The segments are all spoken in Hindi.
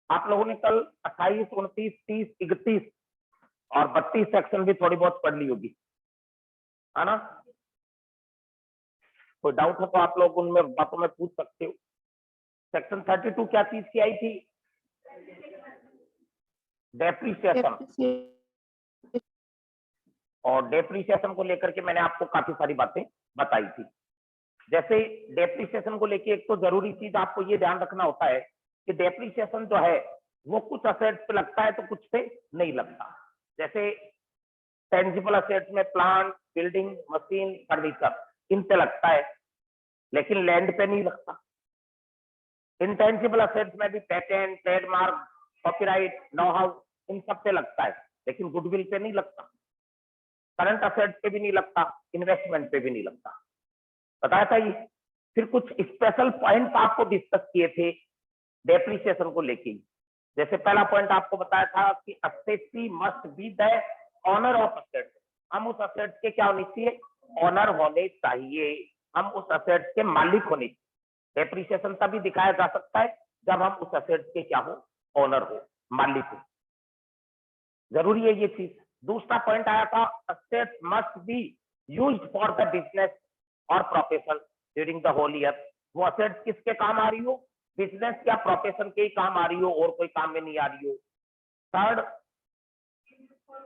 आप लोगों ने कल 28, 29, 30, 31 और 32 सेक्शन भी थोड़ी बहुत पढ़ ली होगी, है ना? कोई डाउट हो तो आप लोग उनमें बातों में पूछ सकते हो। सेक्शन 32 क्या चीज की आई थी? डेप्रीसिएशन। और डेप्रीसिएशन को लेकर के मैंने आपको काफी सारी बातें बताई थी। जैसे डेप्रीसिएशन को लेके एक तो जरूरी चीज आपको ये ध्यान रखना होता है कि डेप्रीसिएशन जो है वो कुछ असेट्स पे लगता है तो कुछ पे नहीं लगता। जैसे टेंजिबल असेट्स में प्लांट, बिल्डिंग, मशीन, फर्नीचर, इन पे लगता है, लेकिन लैंड पे नहीं लगता। इंटेंजिबल असेट्स में भी patent, trademark, copyright, know how, इन सब पे लगता है, लेकिन गुडविल पे नहीं लगता, करंट असेट्स पे भी नहीं लगता, इन्वेस्टमेंट पे भी नहीं लगता। बताया था ये। फिर कुछ स्पेशल पॉइंट आपको डिस्कस किए थे डेप्रीसिएशन को लेके। जैसे पहला पॉइंट आपको बताया था कि assets must be the owner of assets. हम उस असेट्स के क्या होने चाहिए? ऑनर होने चाहिए, हम उस असेट्स के मालिक होने चाहिए। डेप्रीसिएशन तभी दिखाया जा सकता है जब हम उस असेट्स के क्या हो? ऑनर हो, मालिक हो। जरूरी है ये चीज। दूसरा पॉइंट आया था assets must be used for the business और profession during the whole year. वो असेट्स किसके काम आ रही हो? बिजनेस या प्रोफेशन के ही काम आ रही हो, और कोई काम में नहीं आ रही हो।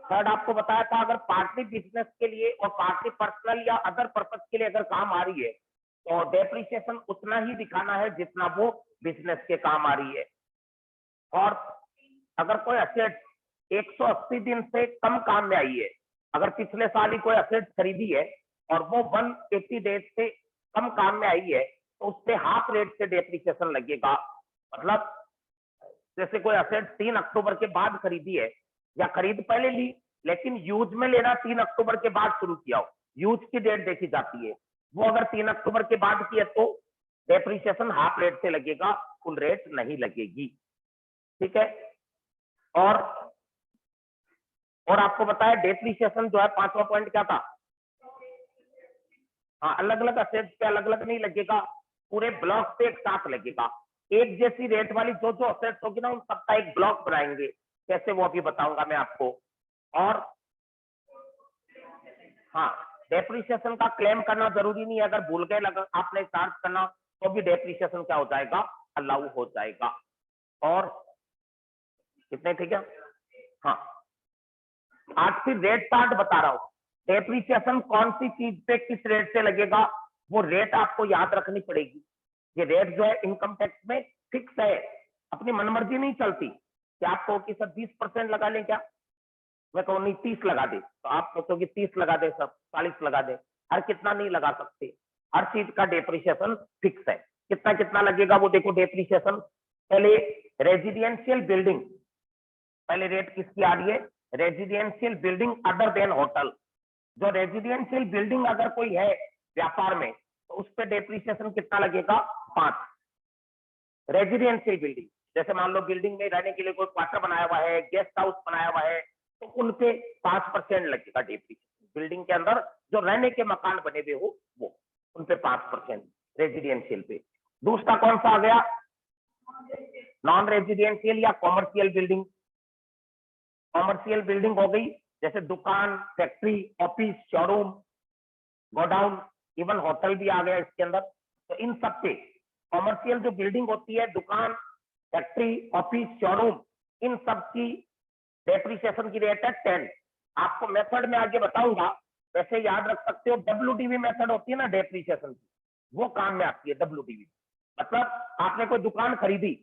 थर्ड आपको बताया था अगर पार्टली बिजनेस के लिए और पार्टली पर्सनल या अदर पर्पज के लिए अगर काम आ रही है तो डेप्रीसिएशन उतना ही दिखाना है जितना वो बिजनेस के काम आ रही है। और अगर कोई असेट 180 दिन से कम काम में आई है, अगर पिछले साल ही कोई असेट खरीदी है और वो 180 डेज से कम काम में आई है तो उससे हाफ रेट से डेप्रीसिएशन लगेगा। मतलब जैसे कोई असेट 3 अक्टूबर के बाद खरीदी है, या खरीद पहले ली लेकिन यूज में लेना 3 अक्टूबर के बाद शुरू किया हो, यूज की डेट देखी जाती है, वो अगर 3 अक्टूबर के बाद की है तो डेप्रीसिएशन हाफ रेट से लगेगा, फुल रेट नहीं लगेगी। ठीक है। और आपको बताया डेप्रीसिएशन जो है, पांचवा पॉइंट क्या था? हाँ, अलग अलग असेट्स पे अलग अलग नहीं लगेगा, पूरे ब्लॉक पे एक साथ लगेगा। एक जैसी रेट वाली जो जो असेट्स होगी ना, उन सबका एक ब्लॉक बनाएंगे, कैसे वो अभी बताऊंगा मैं आपको। और हाँ, डेप्रीसिएशन का क्लेम करना जरूरी नहीं है, अगर भूल गए आपने चार्ज करना तो भी डेप्रीसिएशन क्या हो जाएगा? अलाउ हो जाएगा। और कितने थे क्या? हाँ, आज फिर रेट चार्ट बता रहा हूं। डेप्रीसिएशन कौन सी चीज पे किस रेट से लगेगा, वो रेट आपको याद रखनी पड़ेगी। ये रेट जो है इनकम टैक्स में फिक्स है, अपनी मनमर्जी नहीं चलती कि आप कहो कि सर 20% लगा लें क्या, मैं कहूँ नहीं 30 लगा दे, तो आप सोचोगे 30 लगा दे, सब 40 लगा दे। हर कितना नहीं लगा सकते, हर चीज का डेप्रीसिएशन फिक्स है। कितना कितना लगेगा वो देखो डेप्रीसिएशन। पहले रेजिडेंशियल बिल्डिंग, पहले रेट किसकी आ रही है? Residential building other than hotel. जो रेजिडेंशियल बिल्डिंग अगर कोई है व्यापार में तो उस पर डेप्रीसिएशन कितना लगेगा? 5। रेजिडेंशियल बिल्डिंग, जैसे मान लो बिल्डिंग में रहने के लिए कोई क्वार्टर बनाया हुआ है, गेस्ट हाउस बनाया हुआ है, तो उनपे 5% लगेगा डेप्रीसिएशन। बिल्डिंग के अंदर जो रहने के मकान बने हुए हो वो, उनपे 5% रेजिडेंशियल पे। दूसरा कौन सा आ गया? नॉन रेजिडेंशियल या कॉमर्शियल बिल्डिंग। कॉमर्शियल बिल्डिंग हो गई जैसे दुकान, factory, office, showroom, godown, even hotel भी आ गया इसके अंदर। तो इन सब पे कॉमर्शियल जो बिल्डिंग होती है, दुकान, फैक्ट्री, ऑफिस, शोरूम, इन सब की डेप्रीसिएशन की रेट है 10। आपको मेथड में आगे बताऊंगा, वैसे याद रख सकते हो। डब्ल्यूडीवी मेथड होती है ना डेप्रीसिएशन की, वो काम में आती है डब्ल्यूडीवी। मतलब आपने कोई दुकान खरीदी,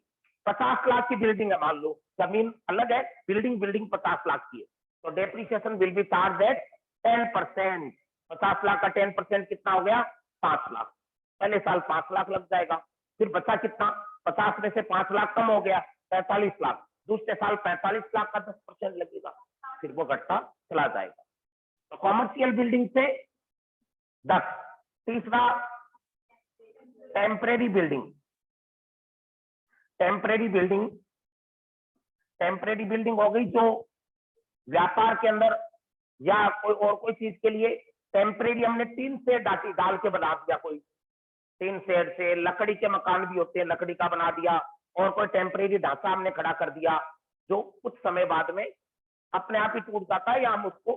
50 लाख की बिल्डिंग है मान लो, जमीन अलग है, बिल्डिंग 50 लाख की है, तो depreciation will be charge at 10%। 50 lakh का 10% कितना हो गया? 5 लाख। पहले साल 5 लाख लग जाएगा, फिर बचा कितना? 50 में से 5 लाख कम हो गया, 45 लाख। दूसरे साल 45 लाख का 10% लगेगा, फिर वो घटता चला जाएगा। तो कॉमर्शियल बिल्डिंग से 10। तीसरा टेम्परेरी बिल्डिंग। टेम्परेरी बिल्डिंग हो गई जो व्यापार के अंदर या कोई और कोई चीज के लिए टेम्परेरी, हमने 3 शेड डाल के बना दिया। कोई 3 शेड से लकड़ी के मकान भी होते हैं, लकड़ी का बना दिया, और कोई टेम्परेरी ढांचा हमने खड़ा कर दिया जो कुछ समय बाद में अपने आप ही टूट जाता है या हम उसको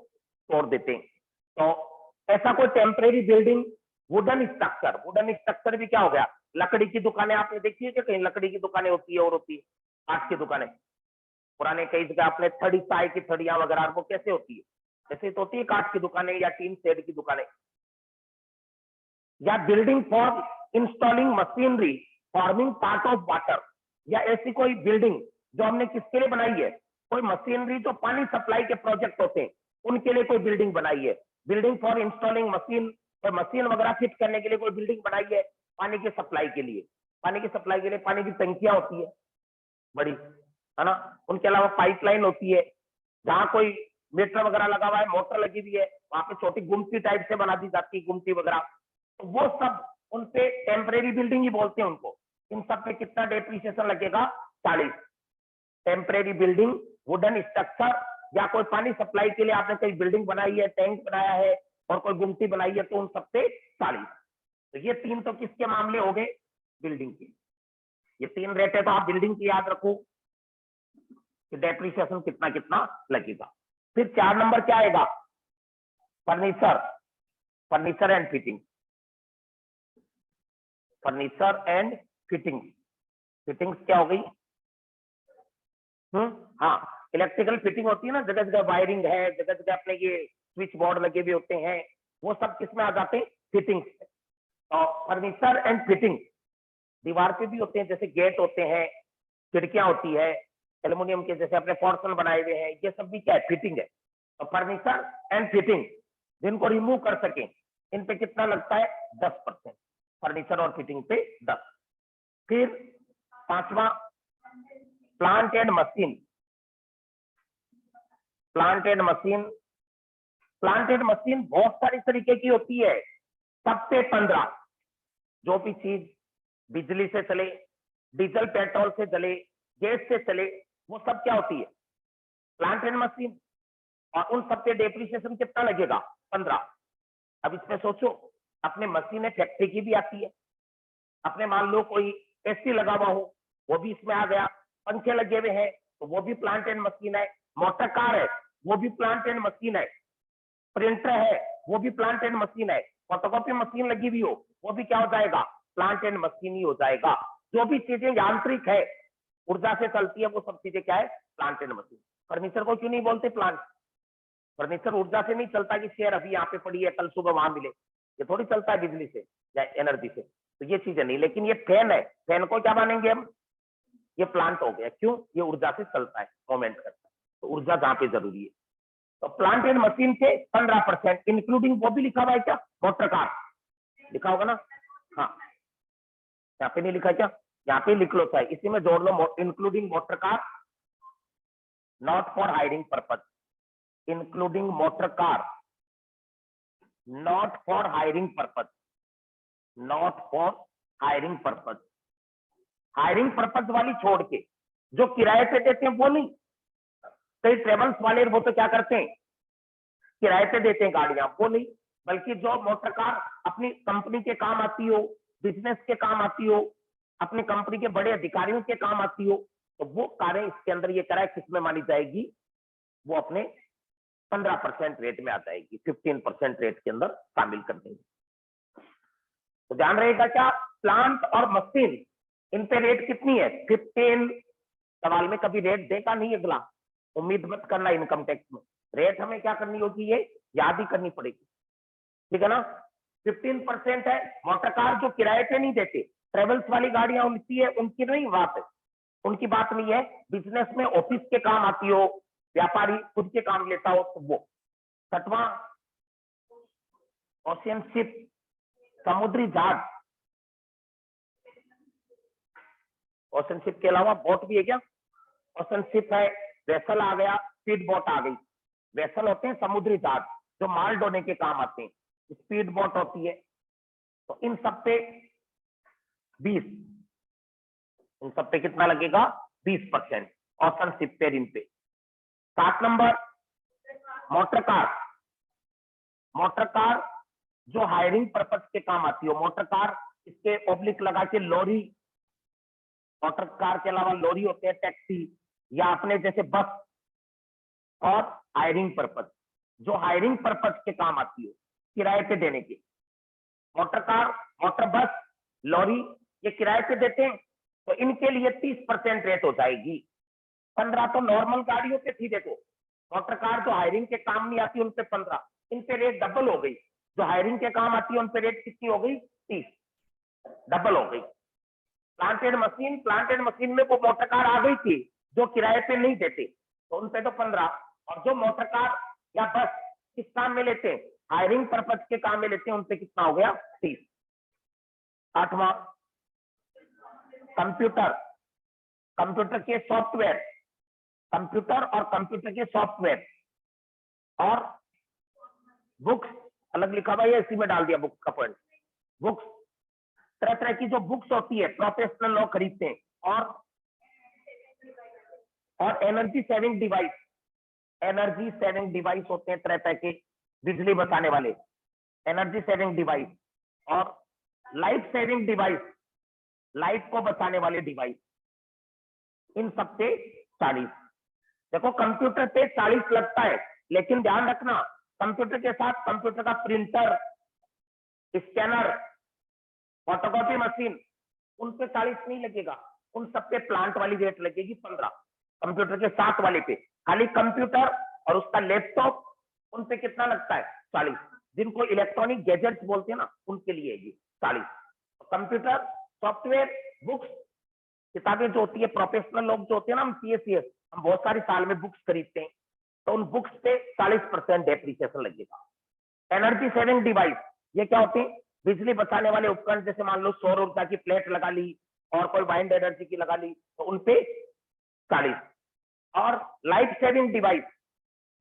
तोड़ देते हैं। तो ऐसा कोई टेम्परेरी बिल्डिंग, वुडन स्ट्रक्चर भी क्या हो गया, लकड़ी की दुकानें आपने देखी है कि कहीं लकड़ी की दुकानें होती है और होती है काठ की दुकानें, पुराने कई जगह आपने थड़ी चाय की थड़ियां वगैरह वो कैसे होती है, जैसे तो होती है काठ की दुकानें या टीन शेड की दुकानें। या building for installing machinery forming part of water, या ऐसी कोई बिल्डिंग जो हमने किसके लिए बनाई है, कोई मशीनरी जो पानी सप्लाई के प्रोजेक्ट होते हैं उनके लिए कोई बिल्डिंग बनाई है। बिल्डिंग फॉर इंस्टॉलिंग मशीन, और मशीन वगैरह फिट करने के लिए कोई बिल्डिंग बनाई है पानी की सप्लाई के लिए। पानी की सप्लाई के लिए पानी की टंकियां होती है बड़ी, है ना, उनके अलावा पाइपलाइन होती है, जहां कोई मीटर वगैरह लगा हुआ है, मोटर लगी हुई है, वहां पे छोटी गुमटी टाइप से बना दी जाती है, गुमटी वगैरह, तो वो सब उनपे टेम्परेरी बिल्डिंग ही बोलते हैं उनको। इन सब पे कितना डेप्रिसिएशन लगेगा, 40। टेम्परेरी बिल्डिंग, वुडन स्ट्रक्चर, या कोई पानी सप्लाई के लिए आपने कोई बिल्डिंग बनाई है, टैंक बनाया है और कोई गुमटी बनाई है, तो उन सब पे 40। तो ये तीन तो किसके मामले हो गए, बिल्डिंग के। ये तीन रेट है, तो आप बिल्डिंग की याद रखो कि डेप्रिसिएशन कितना कितना लगेगा। फिर 4 नंबर क्या आएगा, furniture, furniture and fitting, furniture and fitting. Fittings क्या हो गई, हाँ, इलेक्ट्रिकल फिटिंग होती है ना, जगह जगह वायरिंग है, जगह जगह अपने ये स्विच बोर्ड लगे हुए होते हैं, वो सब किसमें आ जाते हैं, फिटिंग्स। और फर्नीचर एंड फिटिंग दीवार पे भी होते हैं, जैसे गेट होते हैं, खिड़कियां होती है एल्यूमिनियम के, जैसे अपने पोर्शन बनाए हुए हैं, ये सब भी क्या है, फिटिंग है। तो फर्नीचर एंड फिटिंग जिनको रिमूव कर सके, इन पे कितना लगता है, 10%, फर्नीचर और फिटिंग पे 10। फिर 5वां, plant and machine, plant and machine. Plant and machine बहुत सारी तरीके की होती है, सबसे 15। जो भी चीज बिजली से चले, डीजल पेट्रोल से चले, गैस से चले, वो सब क्या होती है, प्लांट एंड मशीन। और उन सब पे डेप्रिसिएशन कितना लगेगा, 15। अब इसमें सोचो, अपने मशीनें फैक्ट्री की भी आती है, अपने मान लो कोई एसी लगा हुआ हो, वो भी इसमें आ गया, पंखे लगे हुए हैं तो वो भी प्लांट एंड मशीन है, मोटर कार है वो भी प्लांट एंड मशीन है, प्रिंटर है वो भी प्लांट एंड मशीन है, फोटोकॉपी मशीन लगी हुई हो वो भी क्या हो जाएगा, प्लांट एंड मशीन ही हो जाएगा। जो भी चीजें यांत्रिक है, ऊर्जा से चलती है, वो सब चीजें क्या है, प्लांट एंड मशीन। फर्नीचर को क्यों नहीं बोलते प्लांट, फर्नीचर ऊर्जा से नहीं चलता कि शेयर अभी यहाँ पे पड़ी है कल सुबह वहां मिले, ये थोड़ी चलता है बिजली से या एनर्जी से, तो ये चीजें नहीं। लेकिन ये फैन है, फैन को क्या मानेंगे हम, ये प्लांट हो गया, क्यों, ये ऊर्जा से चलता है, मूवमेंट करता है, तो ऊर्जा जहां पे जरूरी है। तो प्लांट एंड मशीन से 15%, इंक्लूडिंग वो भी लिखा हुआ है क्या, मोटर कार लिखा होगा ना, हाँ, यहाँ पे नहीं लिखा क्या, यहाँ पे लिख लो, चाहे इसी में जोड़ लो, including motor car, not for hiring purpose, including motor car, not for hiring purpose, not for hiring purpose. Hiring purpose वाली छोड़ के जो किराए पे देते हैं वो नहीं, कई ट्रेवल्स वाले वो तो क्या करते हैं, किराए पे देते हैं गाड़ियां, वो नहीं, बल्कि जो मोटर कार अपनी कंपनी के काम आती हो, बिजनेस के काम आती हो, अपनी कंपनी के बड़े अधिकारियों के काम आती हो, तो वो कारें इसके अंदर ये किराए किसमें मानी जाएगी, वो अपने 15% रेट में आ जाएगी, 15% रेट के अंदर शामिल कर देंगे। तो ध्यान रहेगा क्या, प्लांट और मशीन, इन पे रेट कितनी है, 15। सवाल में कभी रेट देगा नहीं अगला, उम्मीद मत करना इनकम टैक्स में, रेट हमें क्या करनी होगी, ये याद ही करनी पड़ेगी, ठीक है ना। 15% है, मोटर कार जो किराए पे नहीं देते, ट्रेवल्स वाली गाड़ियां उनकी है, उनकी नहीं बात है, उनकी बात नहीं है, बिजनेस में ऑफिस के काम आती हो, व्यापारी खुद के काम लेता हो, तो वो। 6वां, ओशियन शिप, समुद्री जहाज। ओशन शिप के अलावा बोट भी है क्या, ओशन शिप है, वेसल आ गया, स्पीड बोट आ गई। वेसल होते हैं समुद्री जहाज जो माल ढोने के काम आते हैं, स्पीड बोट होती है। तो इन सब पे 20, इन सब पे कितना लगेगा, 20% ओशन शिप पे, इन पे। 7 number, motor car, motor car जो हायरिंग पर्पज के काम आती हो, मोटर कार इसके ऑब्लिक लगा के लॉरी मोटर कार के अलावा लॉरी होते हैं, टैक्सी या अपने जैसे बस, और हायरिंग पर्पज, जो हायरिंग पर्पज के काम आती है, किराए पे देने के। मोटर कार, मोटर बस, लॉरी ये किराए पे देते हैं, तो इनके लिए 30% रेट हो जाएगी। 15 तो नॉर्मल गाड़ियों पे थी। देखो मोटर कार जो हायरिंग के काम नहीं आती उन पे 15, इन पे रेट डबल हो गई। जो हायरिंग के काम आती है उन पे रेट कितनी हो गई? 30, डबल हो गई। Plant and machine, plant and machine में वो मोटर कार आ गई थी जो किराए पे नहीं देते, तो उन पे तो 15, और जो मोटर कार या बस किस काम में लेते हैं, हायरिंग पर्पज के काम में लेते हैं, उन पे कितना हो गया? 30। 8वां कंप्यूटर, कंप्यूटर के सॉफ्टवेयर, कंप्यूटर और कंप्यूटर के सॉफ्टवेयर और बुक्स, अलग लिखा हुआ है इसी में डाल दिया बुक्स का पॉइंट। बुक्स, तरह तरह की जो बुक्स होती है प्रोफेशनल लोग खरीदते हैं, और energy saving device, energy saving device होते हैं तरह तरह के बिजली बचाने वाले एनर्जी सेविंग डिवाइस, और लाइफ सेविंग डिवाइस, लाइफ को बचाने वाले डिवाइस, इन सब पे 40। देखो कंप्यूटर पे 40 लगता है, लेकिन ध्यान रखना कंप्यूटर के साथ कंप्यूटर का प्रिंटर, स्कैनर, फोटोकॉपी मशीन, उन पे 40 नहीं लगेगा, उन सब पे प्लांट वाली रेट लगेगी 15। कंप्यूटर के साथ वाले पे खाली कंप्यूटर और उसका लैपटॉप, उन पे कितना लगता है? 40। जिनको इलेक्ट्रॉनिक गैजेट्स बोलते हैं ना, उनके लिए ये 40। कंप्यूटर, सॉफ्टवेयर, बुक्स, किताबें जो होती है, प्रोफेशनल लोग जो होते हैं ना, हम सीएसीएस, हम बहुत सारी साल में बुक्स खरीदते हैं, तो उन बुक्स पे 40% डेप्रिसिएशन लगेगा। एनर्जी सेविंग डिवाइस, ये क्या होते हैं? बिजली बचाने वाले उपकरण, जैसे मान लो सौर ऊर्जा की प्लेट लगा ली और कोई वाइंड एनर्जी की लगा ली, तो उनपे 40। और life saving device,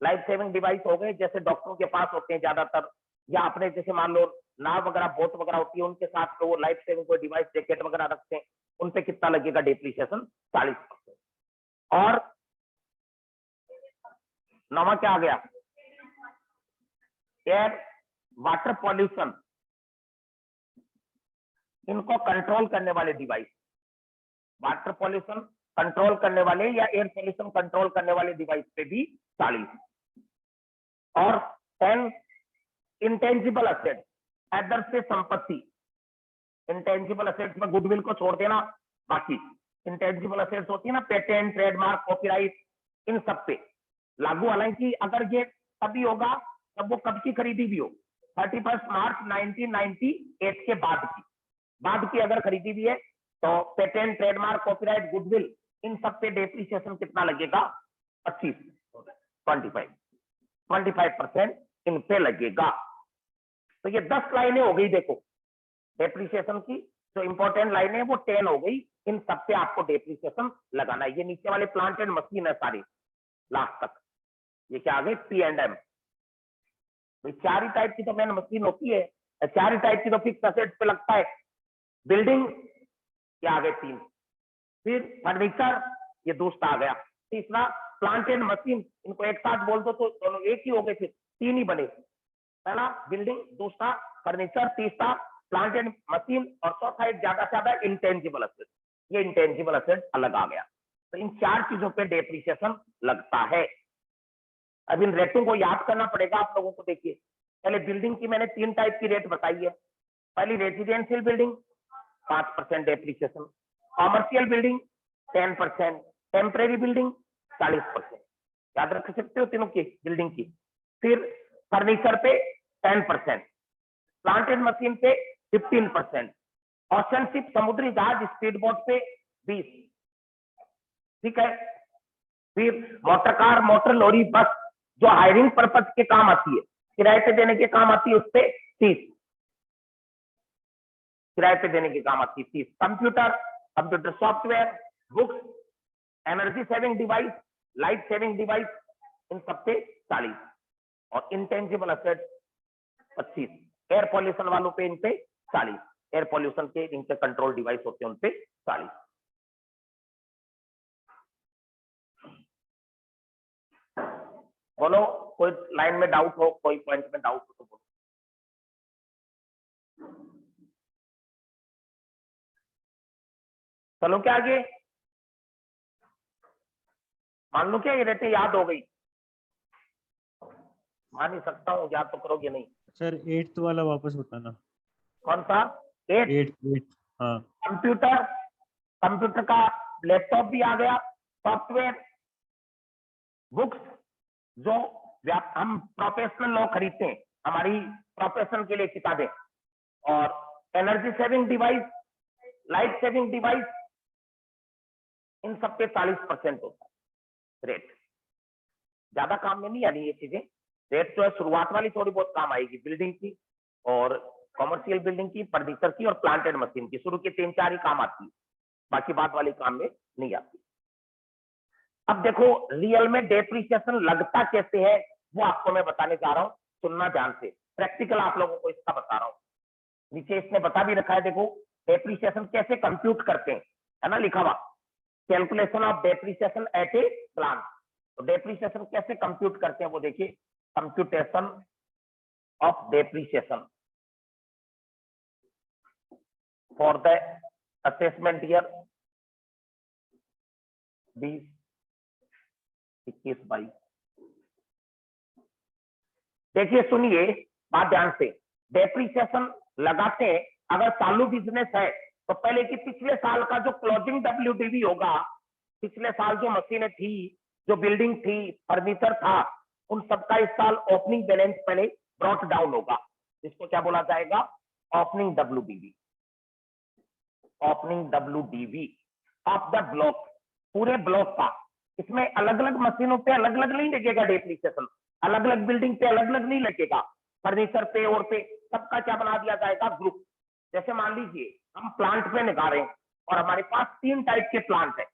life saving device हो गए जैसे डॉक्टरों के पास होते हैं ज्यादातर, या अपने जैसे मान लो नाव वगैरह, बोट वगैरह होती है, उनके साथ तो वो लाइफ सेविंग कोई डिवाइस, जैकेट वगैरह रखते हैं, उनपे कितना लगेगा डेप्रिसिएशन? 40%। और 9वां क्या आ गया? एयर वाटर पॉल्यूशन, इनको कंट्रोल करने वाले डिवाइस, वाटर पॉल्यूशन कंट्रोल करने वाले या एयर पॉल्यूशन कंट्रोल करने वाले डिवाइस पे भी 40। और 10 इंटेंजिबल असेट, अदृश्य संपत्ति, इंटेंजिबल असेट्स में गुडविल को छोड़ देना, बाकी इंटेंजिबल असेट्स होती है ना, पेटेंट, ट्रेडमार्क, कॉपीराइट, इन सब पे लागू। हालांकि अगर ये तभी होगा तब वो कब की खरीदी भी हो, 31 मार्च 1998 के बाद की अगर खरीदी भी है, तो पेटेंट, ट्रेडमार्क, कॉपीराइट, गुडविल, इन सब पे डेप्रिसिएशन कितना लगेगा? 25% इन पे लगेगा। तो ये 10 लाइनें हो गई। देखो डेप्रिसिएशन की जो इंपॉर्टेंट लाइनें वो 10 हो गई, इन सब पे आपको डेप्रिसिएशन लगाना है। ये नीचे वाले प्लांट एंड मशीन है सारी लास्ट तक। ये क्या आ गए? P&M। 4 ही टाइप की तो मेन मशीन होती है, 4 ही टाइप की तो फिक्स असेट्स पे लगता है। बिल्डिंग, क्या आ गए? 3। फिर फर्नीचर, ये दूसरा आ गया। तीसरा प्लांट एंड मशीन, इनको एक साथ बोल दो तो दोनों एक ही हो गए, फिर 3 ही बने। पहला बिल्डिंग, दूसरा फर्नीचर, तीसरा प्लांट एंड मशीन, और चौथा एक ज्यादा से ज्यादा इंटेंजिबल असेट। ये इंटेंजिबल असेट अलग आ गया। तो इन 4 चीजों पे डेप्रिसिएशन लगता है। अब इन रेटिंग को याद करना पड़ेगा आप लोगों को। देखिए पहले बिल्डिंग की मैंने 3 टाइप की रेट बताई है। पहली residential building 5% depreciation, commercial building 10%, temporary building 40%। याद रख सकते हो तीनों की बिल्डिंग की। फिर फर्नीचर पे 10%, प्लांट एंड मशीन पे 15%, ओशन शिप समुद्री जहाज स्पीड बोट पे 20। ठीक है। फिर मोटर कार, मोटर लॉरी, बस जो हायरिंग पर्पज के काम आती है, किराए पे देने के काम आती है, उस पे 30, किराए पे देने के काम आती है 30। Computer, computer software, books, energy saving device, life saving device, इन सब पे 40। और इंटेंजिबल असेट 25। एयर पॉल्यूशन वालों पे इन पे 40, एयर पॉल्यूशन के इनके कंट्रोल डिवाइस होते हैं उन पे 40। बोलो कोई लाइन में डाउट हो, कोई पॉइंट में डाउट हो तो बोलो। चलो क्या आगे, मान लो क्या ये रहते याद हो गई, मान ही सकता हूँ, याद तो करोगे नहीं। सर 8th वाला वापस बताना। कौन सा? 8? 8। हाँ कंप्यूटर, कंप्यूटर का लैपटॉप भी आ गया, सॉफ्टवेयर, बुक्स जो हम प्रोफेशनल लॉ खरीदते हैं, हमारी प्रोफेशन के लिए किताबें, और energy saving device, life saving device, इन सब पे 40% होता है रेट। ज्यादा काम में नहीं आनी ये चीजें, रेट जो है शुरुआत वाली थोड़ी बहुत काम आएगी, बिल्डिंग की और कॉमर्शियल बिल्डिंग की, फर्नीचर की और प्लांट एंड मशीन की, शुरू की 3-4 ही काम आती है, बाकी बाद वाली काम में नहीं आती। अब देखो रियल में डेप्रिसिएशन लगता कैसे है वो आपको मैं बताने जा रहा हूं, सुनना ध्यान से, प्रैक्टिकल आप लोगों को इसका बता रहा हूं। नीचे इसने बता भी रखा है, देखो डेप्रिसिएशन कैसे कंप्यूट करते हैं, है ना, लिखा हुआ, calculation of depreciation eight A plant. तो डेप्रिसिएशन कैसे कंप्यूट करते हैं वो देखिए, computation of depreciation for the assessment year 20, 21, 22। देखिए सुनिए बात ध्यान से, डेप्रिसिएशन लगाते हैं अगर चालू बिजनेस है तो पहले कि पिछले साल का जो क्लोजिंग WDV होगा, पिछले साल जो मशीनें थी, जो बिल्डिंग थी, फर्नीचर था, उन सबका इस साल ओपनिंग बैलेंस पहले ब्रॉट डाउन होगा, इसको क्या बोला जाएगा, opening WDV, opening WDV of the block, पूरे ब्लॉक का। इसमें अलग अलग मशीनों पे अलग अलग नहीं लगेगा डेप्रिसिएशन, अलग अलग बिल्डिंग पे अलग अलग नहीं लगेगा, फर्नीचर पे और पे सबका क्या बना दिया जाएगा, ग्रुप। जैसे मान लीजिए हम प्लांट पे निकाल रहे हैं और हमारे पास 3 टाइप के प्लांट है,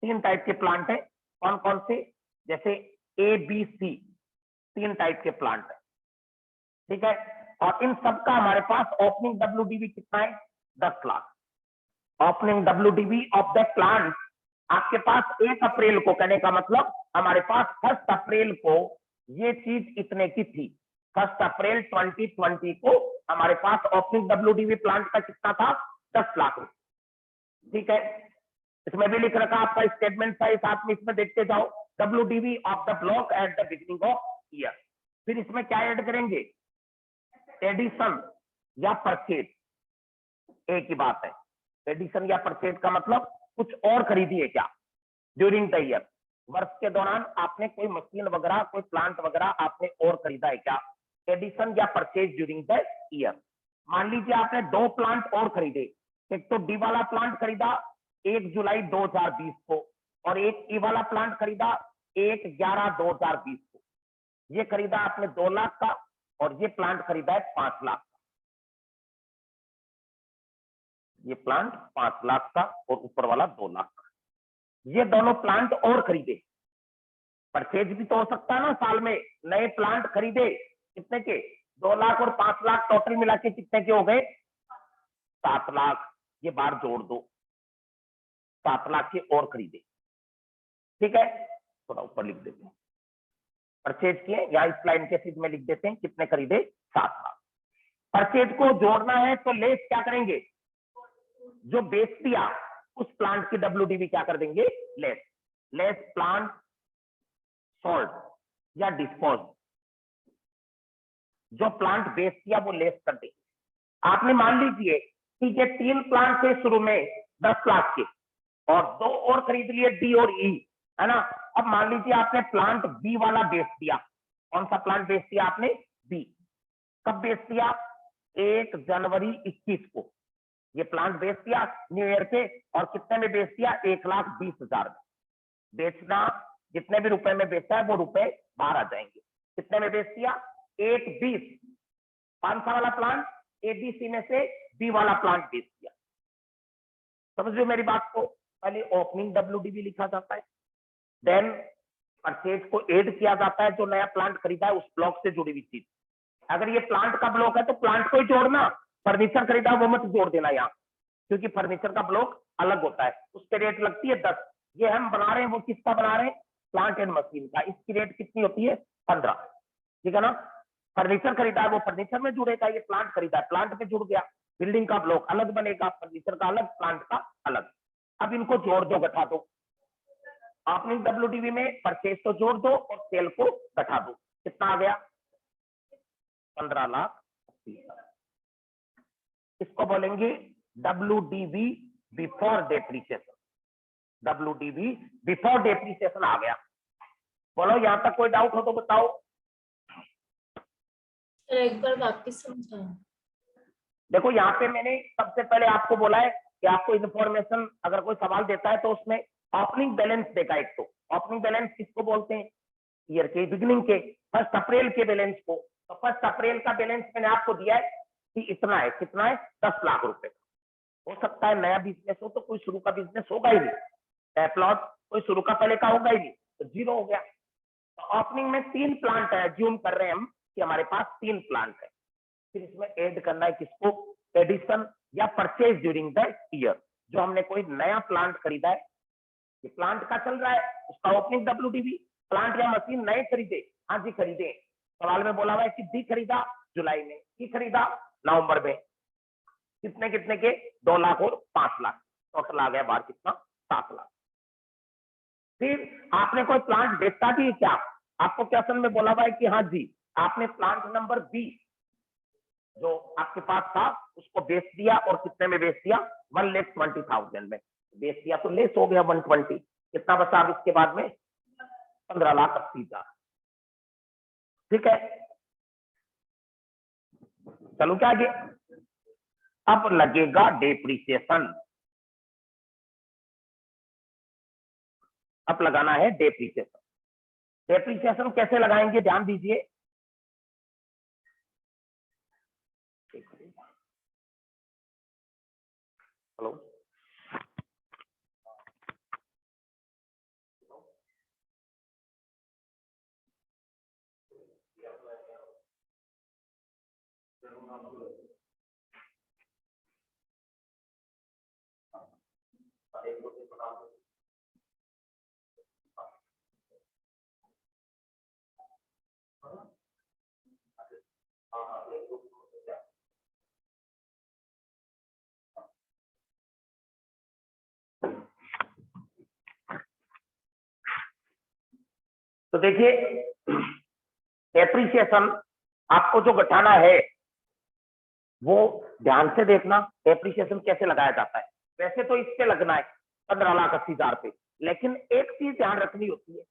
3 टाइप के प्लांट है, कौन कौन से, जैसे ABC, 3 टाइप के प्लांट है, ठीक है, और इन सबका हमारे पास ओपनिंग WDV कितना है, 10 lakh. Opening WDV of the plant आपके पास 1 अप्रैल को, कहने का मतलब हमारे पास 1 अप्रैल को ये चीज इतने की थी, 1 अप्रैल 2020 को हमारे पास ओपनिंग WDV प्लांट का कितना था, 10 लाख रुपए, ठीक है। इसमें भी लिख रखा आपका स्टेटमेंट था, साथ में इसमें देखते जाओ, WDV of the block at the beginning of year. फिर इसमें क्या ऐड करेंगे, एडिशन या परचेज, एक ही बात है, एडिशन या परचेज का मतलब कुछ और खरीदिए क्या, ड्यूरिंग द ईयर, वर्ष के दौरान आपने कोई मशीन वगैरह, कोई प्लांट वगैरह आपने और खरीदा है क्या, एडिशन या परचेज ड्यूरिंग द ईयर। मान लीजिए आपने 2 प्लांट और खरीदे, एक तो डी वाला प्लांट खरीदा 1 जुलाई 2020 को, और एक ई वाला प्लांट खरीदा 1/11/2020 को, ये खरीदा आपने 2 लाख का, और ये प्लांट खरीदा है 5 लाख, ये प्लांट 5 लाख का और ऊपर वाला 2 लाख का, ये दोनों प्लांट और खरीदे। परचेज भी तो हो सकता है ना, साल में नए प्लांट खरीदे कितने के, 2 लाख और 5 लाख, टोटल मिला के कितने के हो गए, 7 लाख, ये बार जोड़ दो, 7 लाख के और खरीदे, ठीक है, थोड़ा ऊपर लिख देते हैं, परचेज किए, या इस लाइन के सीध में लिख देते हैं कितने खरीदे, 7 लाख। परचेज को जोड़ना है तो लेस क्या करेंगे, जो बेच दिया उस प्लांट की WDV क्या कर देंगे, लेस, लेस प्लांट सोल्ड या डिस्पोज, जो प्लांट बेच दिया वो लेस कर देंगे। आपने मान लीजिए कि ये 3 प्लांट थे शुरू में 10 लाख के, और 2 और खरीद लिए डी और ई, है ना। अब मान लीजिए आपने प्लांट बी वाला बेच दिया, कौन सा प्लांट बेच दिया आपने, बी, कब बेच दिया, 1 जनवरी 21 को, ये प्लांट बेच दिया न्यू ईयर पे, और कितने में बेच दिया, 1,20,000 में। बेचना जितने भी रुपए में बेचा है वो रुपए बाहर आ जाएंगे, कितने में बेच दिया, 1,20, 500 वाला प्लांट ABC में से बी वाला प्लांट बेच दिया, समझ लो मेरी बात को। पहले ओपनिंग WDV लिखा जाता है, देन परचेज को ऐड किया जाता है, जो नया प्लांट खरीदा है उस ब्लॉक से जुड़ी हुई चीज। अगर ये प्लांट का ब्लॉक है तो प्लांट को ही जोड़ना, फर्नीचर खरीदा वो मत जोड़ देना यहाँ, क्योंकि फर्नीचर का ब्लॉक अलग होता है, उस पर रेट लगती है 10। ये हम बना रहे हैं वो किसका बना रहे हैं, प्लांट एंड मशीन का, इसकी रेट कितनी होती है, 15, ठीक है ना। फर्नीचर खरीदा है वो फर्नीचर में जुड़ेगा, ये प्लांट खरीदा है प्लांट में जुड़ गया, बिल्डिंग का ब्लॉक अलग बनेगा, फर्नीचर का अलग, प्लांट का अलग। अब इनको जोड़ दो, घटा दो। ओपनिंग WDV में परचेज तो जोड़ दो और सेल को घटा दो, कितना आ गया? 15,80,000। इसको बोलेंगे WDV before depreciation. WDV before depreciation आ गया। बोलो यहां तक कोई डाउट हो तो बताओ। एक बार वापस समझाओ। देखो यहाँ पे मैंने सबसे पहले आपको बोला है कि आपको इन्फॉर्मेशन अगर कोई सवाल देता है तो उसमें ओपनिंग बैलेंस देखा। एक तो ओपनिंग बैलेंस किसको बोलते हैं? ईयर के बिगिनिंग के 1 अप्रैल के बैलेंस को। तो 1 अप्रैल का बैलेंस मैंने आपको दिया है कि इतना है, कितना है? 10 लाख रुपए। हो सकता है नया बिजनेस हो तो कोई शुरू का बिजनेस होगा ही नहीं, प्लॉट कोई शुरू का पहले का होगा ही नहीं, तो 0 हो गया। तो ओपनिंग में 3 प्लांट है, ज्यूम कर रहे हैं हम कि हमारे पास 3 प्लांट है। फिर इसमें ऐड करना है किसको? एडिशन या परचेज ड्यूरिंग द ईयर। जो हमने कोई नया प्लांट खरीदा है, ये प्लांट का चल रहा है, उसका ओपनिंग WDV। प्लांट या मशीन नए खरीदे? हाँ जी खरीदे। सवाल में बोला हुआ है कि डी खरीदा जुलाई में, की खरीदा नवंबर में। कितने कितने के? 2 लाख और 5 लाख, टोटल आ गया बाहर कितना? 7 लाख। फिर आपने कोई प्लांट बेचा भी क्या? आपको क्वेश्चन में बोला हुआ है कि हाँ जी आपने प्लांट नंबर 20 जो आपके पास था उसको बेच दिया, और कितने में बेच दिया? 1,20,000 में बेच दिया, तो लेस हो गया 120। कितना बचा अब इसके बाद में? 15,80,000। ठीक है, चलो क्या आगे? अब लगेगा डेप्रीसिएशन। अब लगाना है डेप्रीसिएशन। डेप्रीसिएशन कैसे लगाएंगे ध्यान दीजिए। हेलो, तो देखिए डेप्रीसिएशन आपको जो घटाना है वो ध्यान से देखना। डेप्रीसिएशन कैसे लगाया जाता है? वैसे तो इस पे लगना है 15,80,000 पे, लेकिन एक चीज ध्यान रखनी होती है।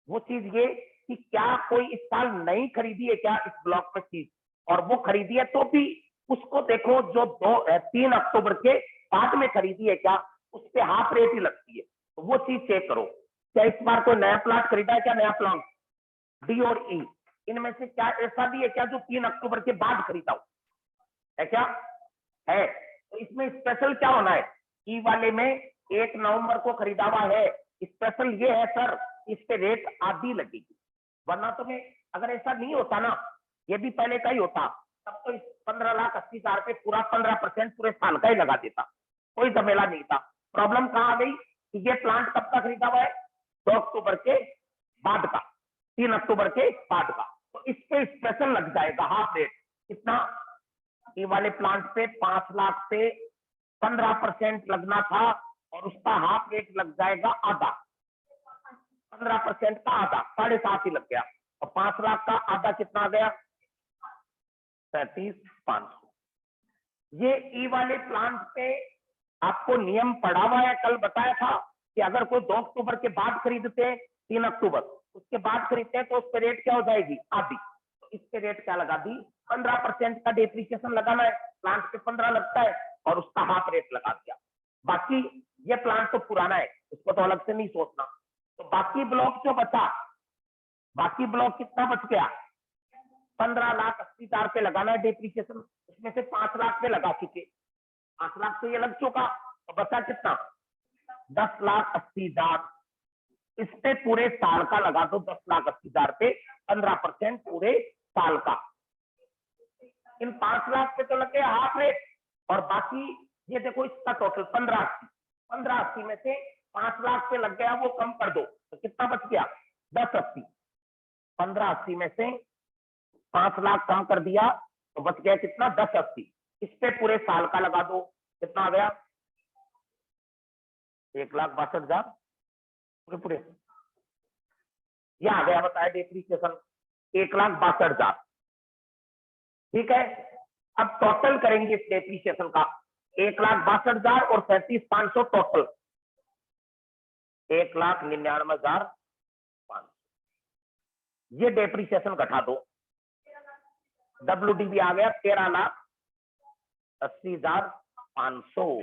वो चीज ये कि क्या कोई इस साल नई खरीदी है क्या इस ब्लॉक में चीज, और वो खरीदी है तो भी उसको देखो जो 3 अक्टूबर के बाद में खरीदी है क्या, उस पे हाफ रेट ही लगती है, तो वो चीज चेक करो। क्या इस बार कोई नया प्लाट खरीदा है क्या? नया प्लाट डी और ई, इनमें से क्या ऐसा भी है क्या जो 3 अक्टूबर के बाद खरीदा हो? है क्या? है। तो इसमें स्पेशल क्या होना है? ई वाले में 1 नवंबर को खरीदा हुआ है, स्पेशल ये है सर इस पे रेट आधी लगेगी। वरना तो मैं अगर ऐसा नहीं होता ना, ये भी पहले का ही होता, तब तो इस 15,80,000 पे पूरा 15% पूरे साल का ही लगा देता, कोई झमेला नहीं था। प्रॉब्लम कहाँ आ गई कि ये प्लांट कब का खरीदा हुआ है? 2 अक्टूबर के बाद का, 3 अक्टूबर के बाद का, तो इस पे स्पेशल लग जाएगा हाफ रेट। कितना? ये वाले प्लांट पे 5 लाख पे 15% लगना था, और उसका हाफ रेट लग जाएगा आधा। 15% का आधा 7.5 ही लग गया, और 5 लाख का आधा कितना आ गया? 37,500। ये ई वाले प्लांट पे आपको नियम पढ़ा हुआ है, कल बताया था कि अगर कोई 2 अक्टूबर के बाद खरीदते हैं, 3 अक्टूबर उसके बाद खरीदते हैं, तो उस पे रेट क्या हो जाएगी? आधी। तो इस पे रेट क्या लगा दी? 15% का डेप्रीसिएशन लगाना है। प्लांट पे 15 लगता है और उसका हाफ रेट लगा दिया। बाकी ये प्लांट तो पुराना है, उसको तो अलग से नहीं सोचना। तो बाकी ब्लॉक जो बचा, बाकी ब्लॉक कितना बच गया? 15,80,000 पे लगाना है डेप्रीसिएशन। उसमें से 5 लाख पे लगा चुके, 5 लाख तो ये लग चुका, तो बचा कितना? 10,80,000। इस पे पूरे साल का लगा दो 10,80,000 पे 15% पूरे साल का। इन 5 लाख पे तो लग गया हाफ रेट, और बाकी ये देखो इसका टोटल 15,80 में से 5 लाख पे लग गया, वो कम कर दो तो कितना बच गया? 10,80। 15,80 में से 5 लाख कम कर दिया तो बच गया कितना? 10,80। इस पे पूरे साल का लगा दो, कितना आ गया? 1,62,000 पूरे पूरे ये आ गया बताया डेप्रीसिएशन 1,62,000। ठीक है, अब टोटल करेंगे इस डेप्रीसिएशन का 1,62,000 और 37,500 टोटल 1,99,500। ये डेप्रीसिएशन घटा दो, WDV आ गया 13,80,500।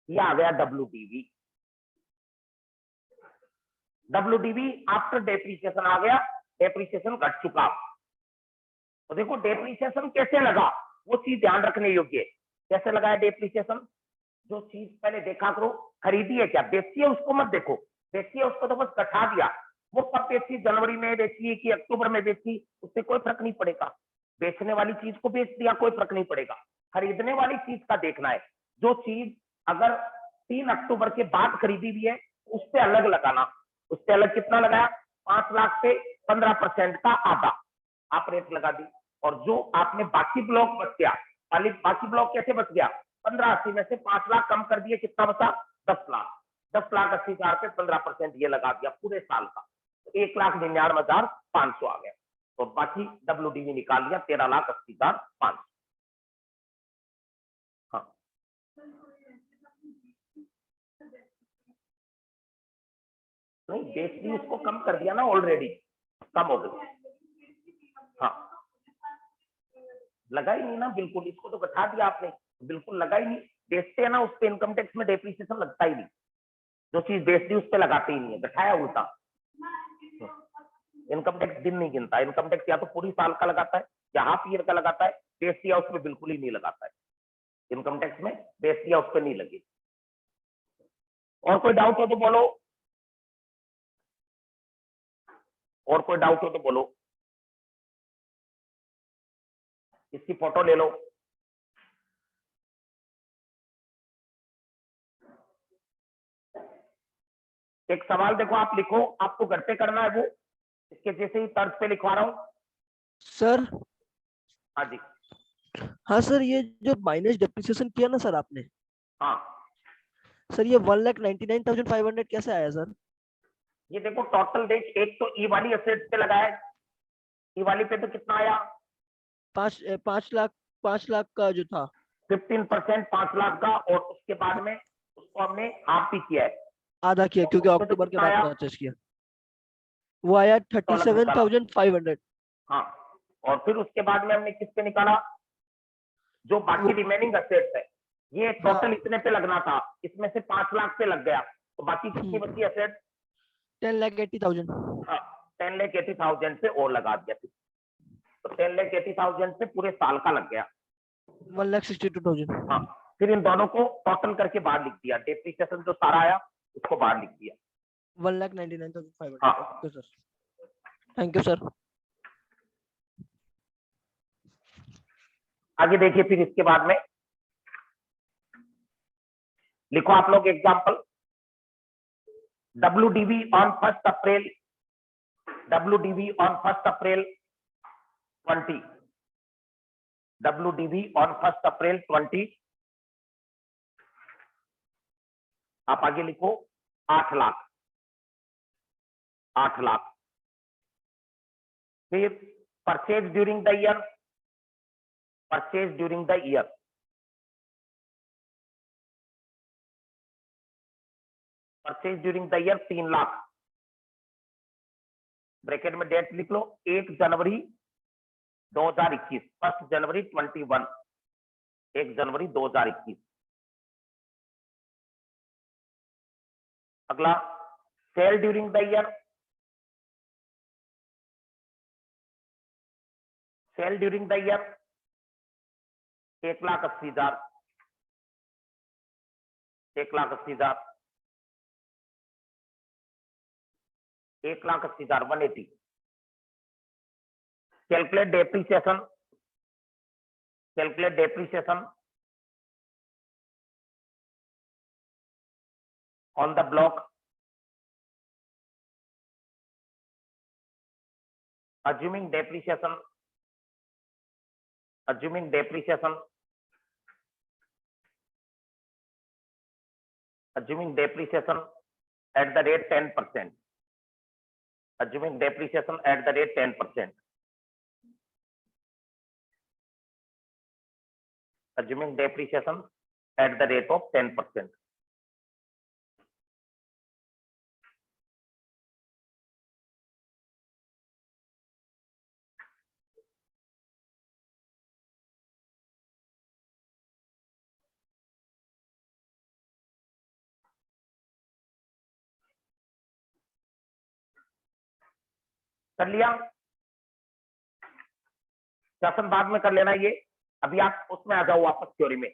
ये आ गया WDV। WDV आफ्टर डेप्रीसिएशन आ गया, डेप्रीसिएशन घट चुका। तो देखो डेप्रीसिएशन कैसे लगा वो चीज ध्यान रखने योग्य है। कैसे लगाया डेप्रीसिएशन, जो चीज पहले देखा करो, खरीदी है क्या, बेची है उसको मत देखो, बेची है उसको तो बस घटा दिया। वो कब बेची, जनवरी में बेची कि अक्टूबर में बेची, उससे कोई फर्क नहीं पड़ेगा। बेचने वाली चीज को बेच दिया कोई फर्क नहीं पड़ेगा, खरीदने वाली चीज का देखना है। जो चीज अगर 3 अक्टूबर के बाद खरीदी हुई है उससे अलग लगाना। उससे अलग कितना लगाया, 5 लाख से 15% का आधा आप रेट लगा दी। और जो आपने बाकी ब्लॉक बच गया, बाकी ब्लॉक कैसे बच गया, 1580 में से 5 लाख कम कर दिए, कितना बचा 10 लाख। 10,80,000 पे 15% ये लगा दिया पूरे साल का, तो 1,99,500 आ गया। तो बाकी WDV निकाल लिया 13,80,500। हाँ नहीं, बेचनी उसको कम कर दिया ना, ऑलरेडी कम हो गई। हाँ लगा ही नहीं ना, बिल्कुल इसको तो घटा दिया आपने, बिल्कुल लगा ही नहीं। बेचते हैं ना उस पे इनकम टैक्स में डेप्रिसिएशन लगता ही नहीं, जो चीज बेच दी उस पे लगाते ही नहीं है, घटाया उल्टा। इनकम टैक्स दिन नहीं गिनता, इनकम टैक्स या तो पूरी साल का लगाता है या हाफ ईयर का लगाता है, बेच दिया उस पर बिल्कुल ही नहीं लगाता है। इनकम टैक्स में बेच दिया उस पर नहीं लगी। और कोई डाउट हो तो बोलो, और कोई डाउट हो तो बोलो। इसकी फोटो ले लो। एक सवाल देखो, आप लिखो, आपको घर पे करना है वो, इसके जैसे ही तर्ज पे लिखवा रहा हूं। सर। हाँ जी। हाँ सर, ये जो माइनस डेप्रिसिएशन किया ना सर आपने, हाँ सर ये 1,99,500 कैसे आया सर? ये देखो टोटल देख, एक तो ई वाली एसेट पे लगाया, ई वाली पे तो कितना आया, 5 लाख का जो था 15% 5 लाख का, और उसके बाद में उसको हमने हाफ भी किया है, आधा किया, क्योंकि उसमें तो अक्टूबर के कितना बाद आया, परचेस किया, वो आया 16 निकाला। 37,500। हाँ, और फिर उसके बाद में हमने किस पे निकाला, जो बाकी रिमेनिंग एसेट्स है, ये टोटल इतने पे लगना था, इसमें से 5 लाख पे लग गया, तो बाकी कितनी बची एसेट, 10,80,000। हाँ 10,80,000 से और लगा दिया, तो 10,80,000 से पूरे साल का लग गया 1,62,000। हाँ। फिर इन दोनों को टोटल करके बाहर लिख दिया, डेप्रिसिएशन जो सारा आया उसको बाहर लिख दिया। 1,99,500। हाँ। Okay sir, thank you sir. आगे देखिए, फिर इसके बाद में लिखो आप लोग example, WDV on 1 April, WDV on 1 April 20, WDV on 1 अप्रैल 20, आप आगे लिखो 8 लाख, 8 लाख। फिर purchase during the year, purchase during the year, purchase during the year 3 lakh, bracket में डेट लिख लो 1 जनवरी 2021, 1 जनवरी 21, 1 जनवरी 2021। अगला sale during the year, sale during the year 1,80,000, 1,80,000, 1,80,000, 180। Calculate depreciation, calculate depreciation on the block, assuming depreciation, assuming 1 January assuming depreciation at the rate 10%, assuming depreciation at the rate 10%, assuming depreciation at the rate of 10%. कर लिया, क्वेश्चन बाद में कर लेना ये, अभी आप उसमें आ जाओ वापस थ्योरी में।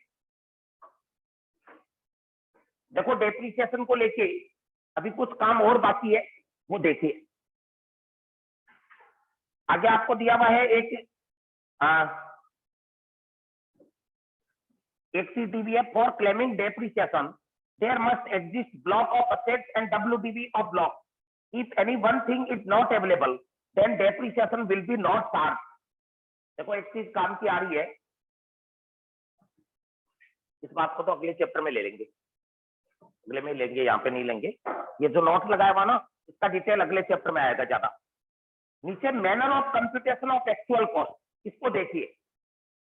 देखो डेप्रिसिएशन को लेके अभी कुछ काम और बाकी है, वो देखिए। आगे आपको दिया हुआ है एक CDV है, for claiming depreciation there must exist block of assets and WDV of block. If any one thing is not available then depreciation will be not charge. देखो एक चीज काम की आ रही है, इस बात को तो अगले चैप्टर में ले लेंगे, अगले में लेंगे, यहाँ पे नहीं लेंगे। ये जो नोट लगाया हुआ ना, इसका डिटेल अगले चैप्टर में आएगा ज्यादा। नीचे manner of computation of actual cost, इसको देखिए।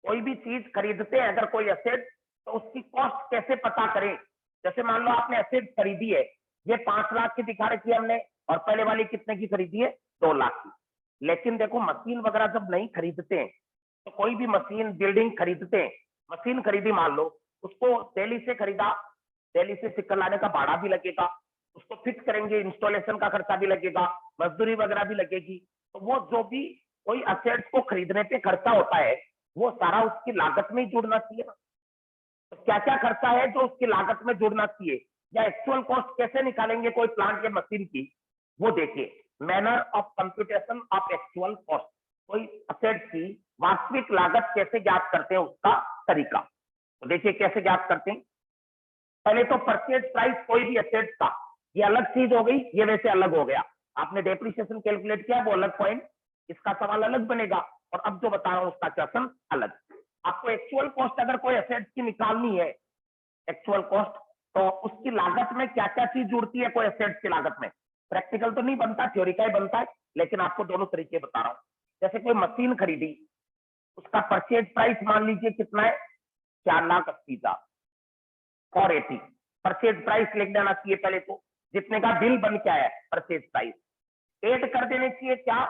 कोई भी चीज खरीदते हैं अगर कोई एसेट, तो उसकी कॉस्ट कैसे पता करें। जैसे मान लो आपने एसेट खरीदी है, ये 5 लाख की दिखा रखी है हमने, और पहले वाली कितने की खरीदी है, 2 लाख की। लेकिन देखो मशीन वगैरह जब नहीं खरीदते हैं, तो कोई भी मशीन बिल्डिंग खरीदते हैं, मशीन खरीदी मान लो, उसको दिल्ली से खरीदा, दिल्ली से सिक्कर लाने का भाड़ा भी लगेगा, उसको फिक्स करेंगे, इंस्टॉलेशन का खर्चा भी लगेगा, मजदूरी वगैरह भी लगेगी। तो वो जो भी कोई असेट्स को खरीदने पे खर्चा होता है, वो सारा उसकी लागत में ही जुड़ना चाहिए ना। तो क्या क्या खर्चा है जो उसकी लागत में जुड़ना चाहिए, या एक्चुअल कॉस्ट कैसे निकालेंगे कोई प्लांट या मशीन की, वो देखिए। Manner of computation of actual cost, कोई असेट की वास्तविक लागत कैसे ज्ञात करते हैं, उसका तरीका। तो देखिए कैसे ज्ञात करते हैं। पहले तो परचेज प्राइस कोई भी असेट का, ये अलग चीज हो गई, ये वैसे अलग हो गया। आपने डेप्रिसिएशन कैलकुलेट किया, वो अलग पॉइंट, इसका सवाल अलग बनेगा, और अब जो बता रहा हूं उसका क्वेश्चन अलग। आपको एक्चुअल कॉस्ट अगर कोई असेट की निकालनी है, एक्चुअल कॉस्ट, तो उसकी लागत में क्या क्या चीज जुड़ती है कोई असेट की लागत में। प्रैक्टिकल तो नहीं बनता, थ्योरी का ही बनता है, लेकिन आपको दोनों तरीके बता रहा हूं। जैसे कोई मशीन खरीदी, उसका परचेज प्राइस मान लीजिए कितना है, 4,80,000, 480। परचेज प्राइस लिख देना चाहिए पहले तो, जितने का बिल बन के आया परचेज प्राइस। ऐड कर देने चाहिए क्या,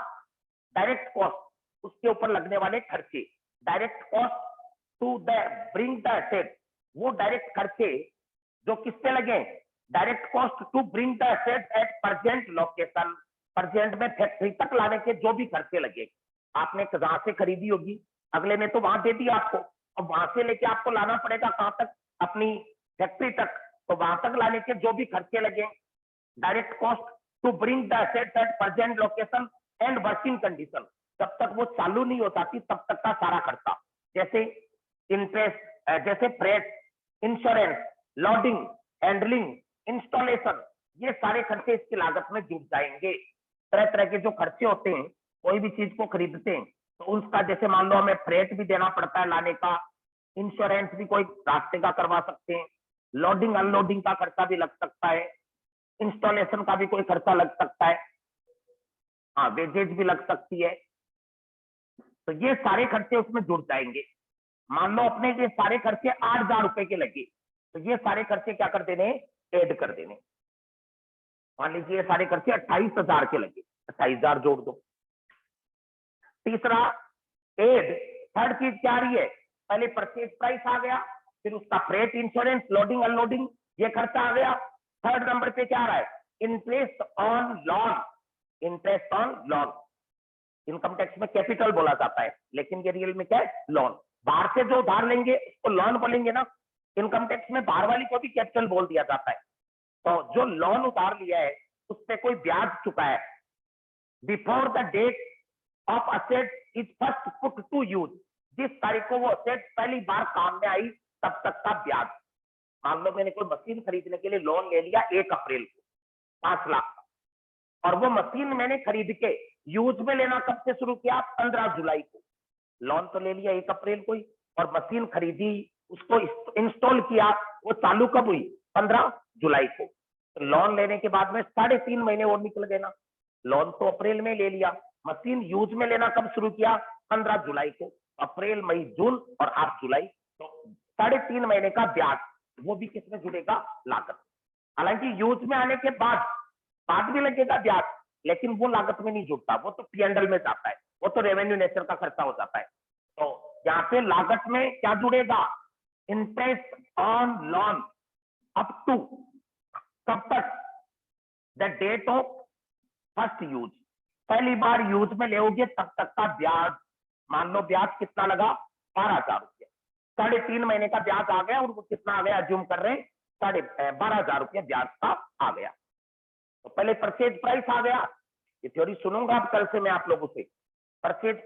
डायरेक्ट कॉस्ट, उसके ऊपर लगने वाले खर्चे, direct cost to the bring the asset, वो डायरेक्ट खर्चे जो किस पे लगे, direct cost to bring the asset at present location, present में फैक्ट्री तक लाने के जो भी खर्चे लगे। आपने जहां से खरीदी होगी, अगले ने तो वहां दे दिया आपको, अब वहां से लेके आपको लाना पड़ेगा कहां तक, अपनी फैक्ट्री तक, तो वहां तक लाने के जो भी खर्चे लगे, direct cost to bring the asset at present location and working condition, जब तक वो चालू नहीं हो जाती तब तक का सारा खर्चा। जैसे इंटरेस्ट, जैसे freight, insurance, loading, handling, installation, ये सारे खर्चे इसकी लागत में जुड़ जाएंगे। तरह तरह के जो खर्चे होते हैं, कोई भी चीज को खरीदते हैं तो उसका, जैसे मान लो हमें फ्रेट भी देना पड़ता है लाने का, इंश्योरेंस भी कोई रास्ते का करवा सकते हैं, लोडिंग अनलोडिंग का खर्चा भी लग सकता है, इंस्टॉलेशन का भी कोई खर्चा लग सकता है, हाँ वेजेज भी लग सकती है। तो ये सारे खर्चे उसमें जुड़ जाएंगे। मान लो अपने ये सारे खर्चे 8,000 रुपए के लगे, तो ये सारे खर्चे क्या कर देने, ऐड कर देने। मान लीजिए ये सारे खर्चे 28,000 के लगे, 28,000 जोड़ दो। तीसरा ऐड, थर्ड चीज क्या आ रही है, पहले परचेज प्राइस आ गया, फिर उसका फ्रेट, इंश्योरेंस, लोडिंग अनलोडिंग, ये खर्चा आ गया। थर्ड नंबर पे क्या आ रहा है, interest on loan, interest on loan. Income tax में कैपिटल बोला जाता है, लेकिन ये रियल में क्या है, लोन। बाहर से जो उधार लेंगे उसको लोन बोलेंगे ना, इनकम टैक्स में बाहर वाली को भी कैपिटल बोल दिया जाता है। तो जो लोन उधार लिया है उस पर कोई ब्याज चुकाया है, before the date of asset is first put to use, जिस तारीख को वो असेट पहली बार काम में आई तब तक का ब्याज। मान लो मैंने कोई मशीन खरीदने के लिए लोन ले लिया 1 अप्रैल को 5 लाख, और वो मशीन मैंने खरीद के यूज में लेना कब से शुरू किया, 15 जुलाई को। लोन तो ले लिया 1 अप्रैल को ही, और मशीन खरीदी, उसको इंस्टॉल किया, वो चालू कब हुई, 15 जुलाई को। तो लोन लेने के बाद में 3.5 महीने और निकल गए ना। लोन तो अप्रैल में ले लिया, मशीन यूज में लेना कब शुरू किया? 15 जुलाई को। अप्रैल, मई, जून और 8 जुलाई, तो 3.5 महीने का ब्याज वो भी किसमें जुड़ेगा? लागत। हालांकि यूज में आने के बाद भी लगेगा ब्याज, लेकिन वो लागत में नहीं जुड़ता, वो तो P&L में जाता है, वो तो रेवेन्यू नेचर का खर्चा हो जाता है। तो यहाँ पे लागत में क्या जुड़ेगा? Interest on loan up to, कब तक? The date of first use, पहली बार यूज में लेोगे तब तक का ब्याज। मान लो ब्याज कितना लगा? 12,000 रुपया। 3.5 महीने का ब्याज आ गया, और वो कितना आ गया? अज्यूम कर रहे हैं 12,500 रुपया ब्याज का आ गया। तो पहले परचेज प्राइस आ गया, ये थ्योरी सुनूंगा अब कल से मैं आप लोगों से। परचेज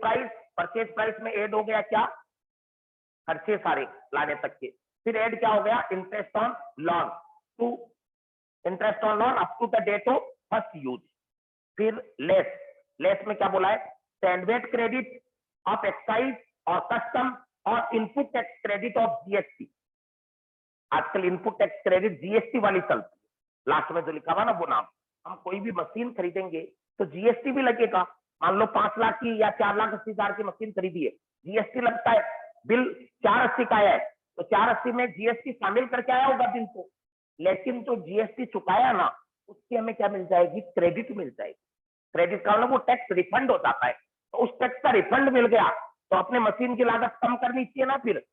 प्राइस में ऐड हो गया क्या? खर्चे सारे लाने तक के। फिर ऐड क्या हो गया? Interest on loan up to the date of first use. फिर लेस में क्या बोला है? स्टैंडर्ड क्रेडिट ऑफ एक्साइज और कस्टम और input tax credit of GST. आजकल इनपुट टैक्स क्रेडिट जीएसटी वाली चलती है, लास्ट में जो लिखा हुआ ना वो नाम। हम कोई भी मशीन खरीदेंगे तो जीएसटी भी लगेगा। मान लो 5 लाख की या 4,80,000 की मशीन खरीदी है, जीएसटी लगता है। बिल 480 का है, तो 480 में जीएसटी शामिल करके आया होगा बिल को, लेकिन जो जीएसटी चुकाया ना, उसकी हमें क्या मिल जाएगी? क्रेडिट मिल जाएगी। क्रेडिट का मतलब वो टैक्स रिफंड हो जाता है। तो उस टैक्स का रिफंड मिल गया, तो अपने मशीन की लागत कम करनी चाहिए ना। फिर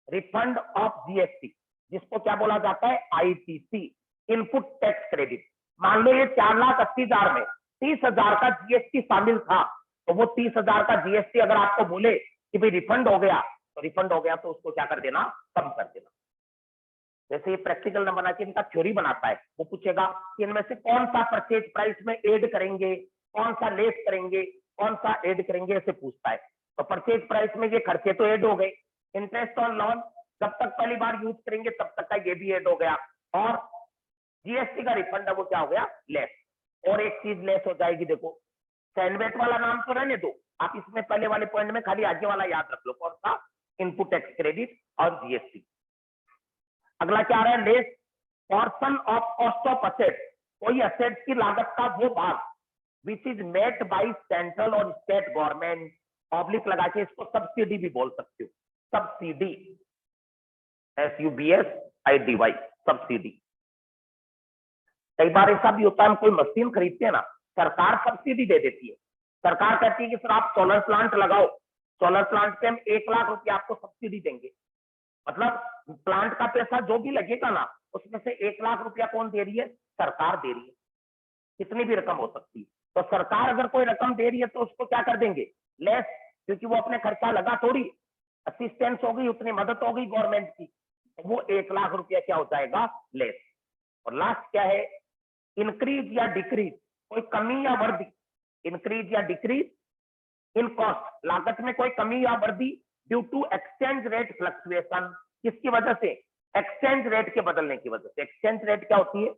रिफंड ऑफ जीएसटी, जिसको क्या बोला जाता है? ITC, input tax credit. मान लो ये 4,80,000 में 30,000 का जीएसटी शामिल था, तो वो 30,000 का जीएसटी अगर आपको बोले कि भाई रिफंड हो गया, तो रिफंड हो गया तो उसको क्या कर देना? कम कर देना। जैसे ये प्रैक्टिकल न बना के इनका थ्योरी बनाता है, वो पूछेगा कि इनमें से कौन सा परचेज प्राइस में ऐड करेंगे, कौन सा लेस करेंगे, कौन सा ऐड करेंगे, ऐसे पूछता है। तो परचेज प्राइस में ये खर्चे तो ऐड हो गए। इंटरेस्ट ऑन लोन जब तक पहली बार यूज करेंगे तब तक का ये भी ऐड हो गया, और जीएसटी का रिफंड है वो क्या हो गया? लेस। और एक चीज लेस हो जाएगी, देखो सैनवेट वाला नाम तो रहने दो, आप इसमें पहले वाले पॉइंट में खाली आगे वाला याद रख लो, कौन सा? इनपुट टैक्स क्रेडिट और जीएसटी। अगला क्या आ रहा है? Less portion of cost of asset, कोई असेट की लागत का वो भाग which is met by central और स्टेट गवर्नमेंट, ऑब्लिक लगा के इसको सब्सिडी भी बोल सकते हो। Subsidy, SUBSIDY, subsidy. कई बार ऐसा भी होता है, हम कोई मशीन खरीदते हैं ना, सरकार सब्सिडी दे देती है। सरकार कहती है कि सर आप सोलर प्लांट लगाओ, सोलर प्लांट पे हम 1 लाख रुपया आपको सब्सिडी देंगे। मतलब प्लांट का पैसा जो भी लगेगा ना, उसमें से 1 लाख रुपया कौन दे रही है? सरकार दे रही है। कितनी भी रकम हो सकती है, तो सरकार अगर कोई रकम दे रही है तो उसको क्या कर देंगे? लेस, क्योंकि वो अपने खर्चा लगा थोड़ी, असिस्टेंस हो गई, उतनी मदद हो गई गवर्नमेंट की, तो वो 1 लाख रुपया क्या हो जाएगा? लेस। और लास्ट क्या है? इंक्रीज या डिक्रीज, कोई कमी या वृद्धि। इंक्रीज या डिक्रीज इन कॉस्ट, लागत में कोई कमी या वृद्धि due to exchange rate fluctuation. किसकी वजह से? एक्सचेंज रेट के बदलने की वजह से। एक्सचेंज रेट क्या होती है?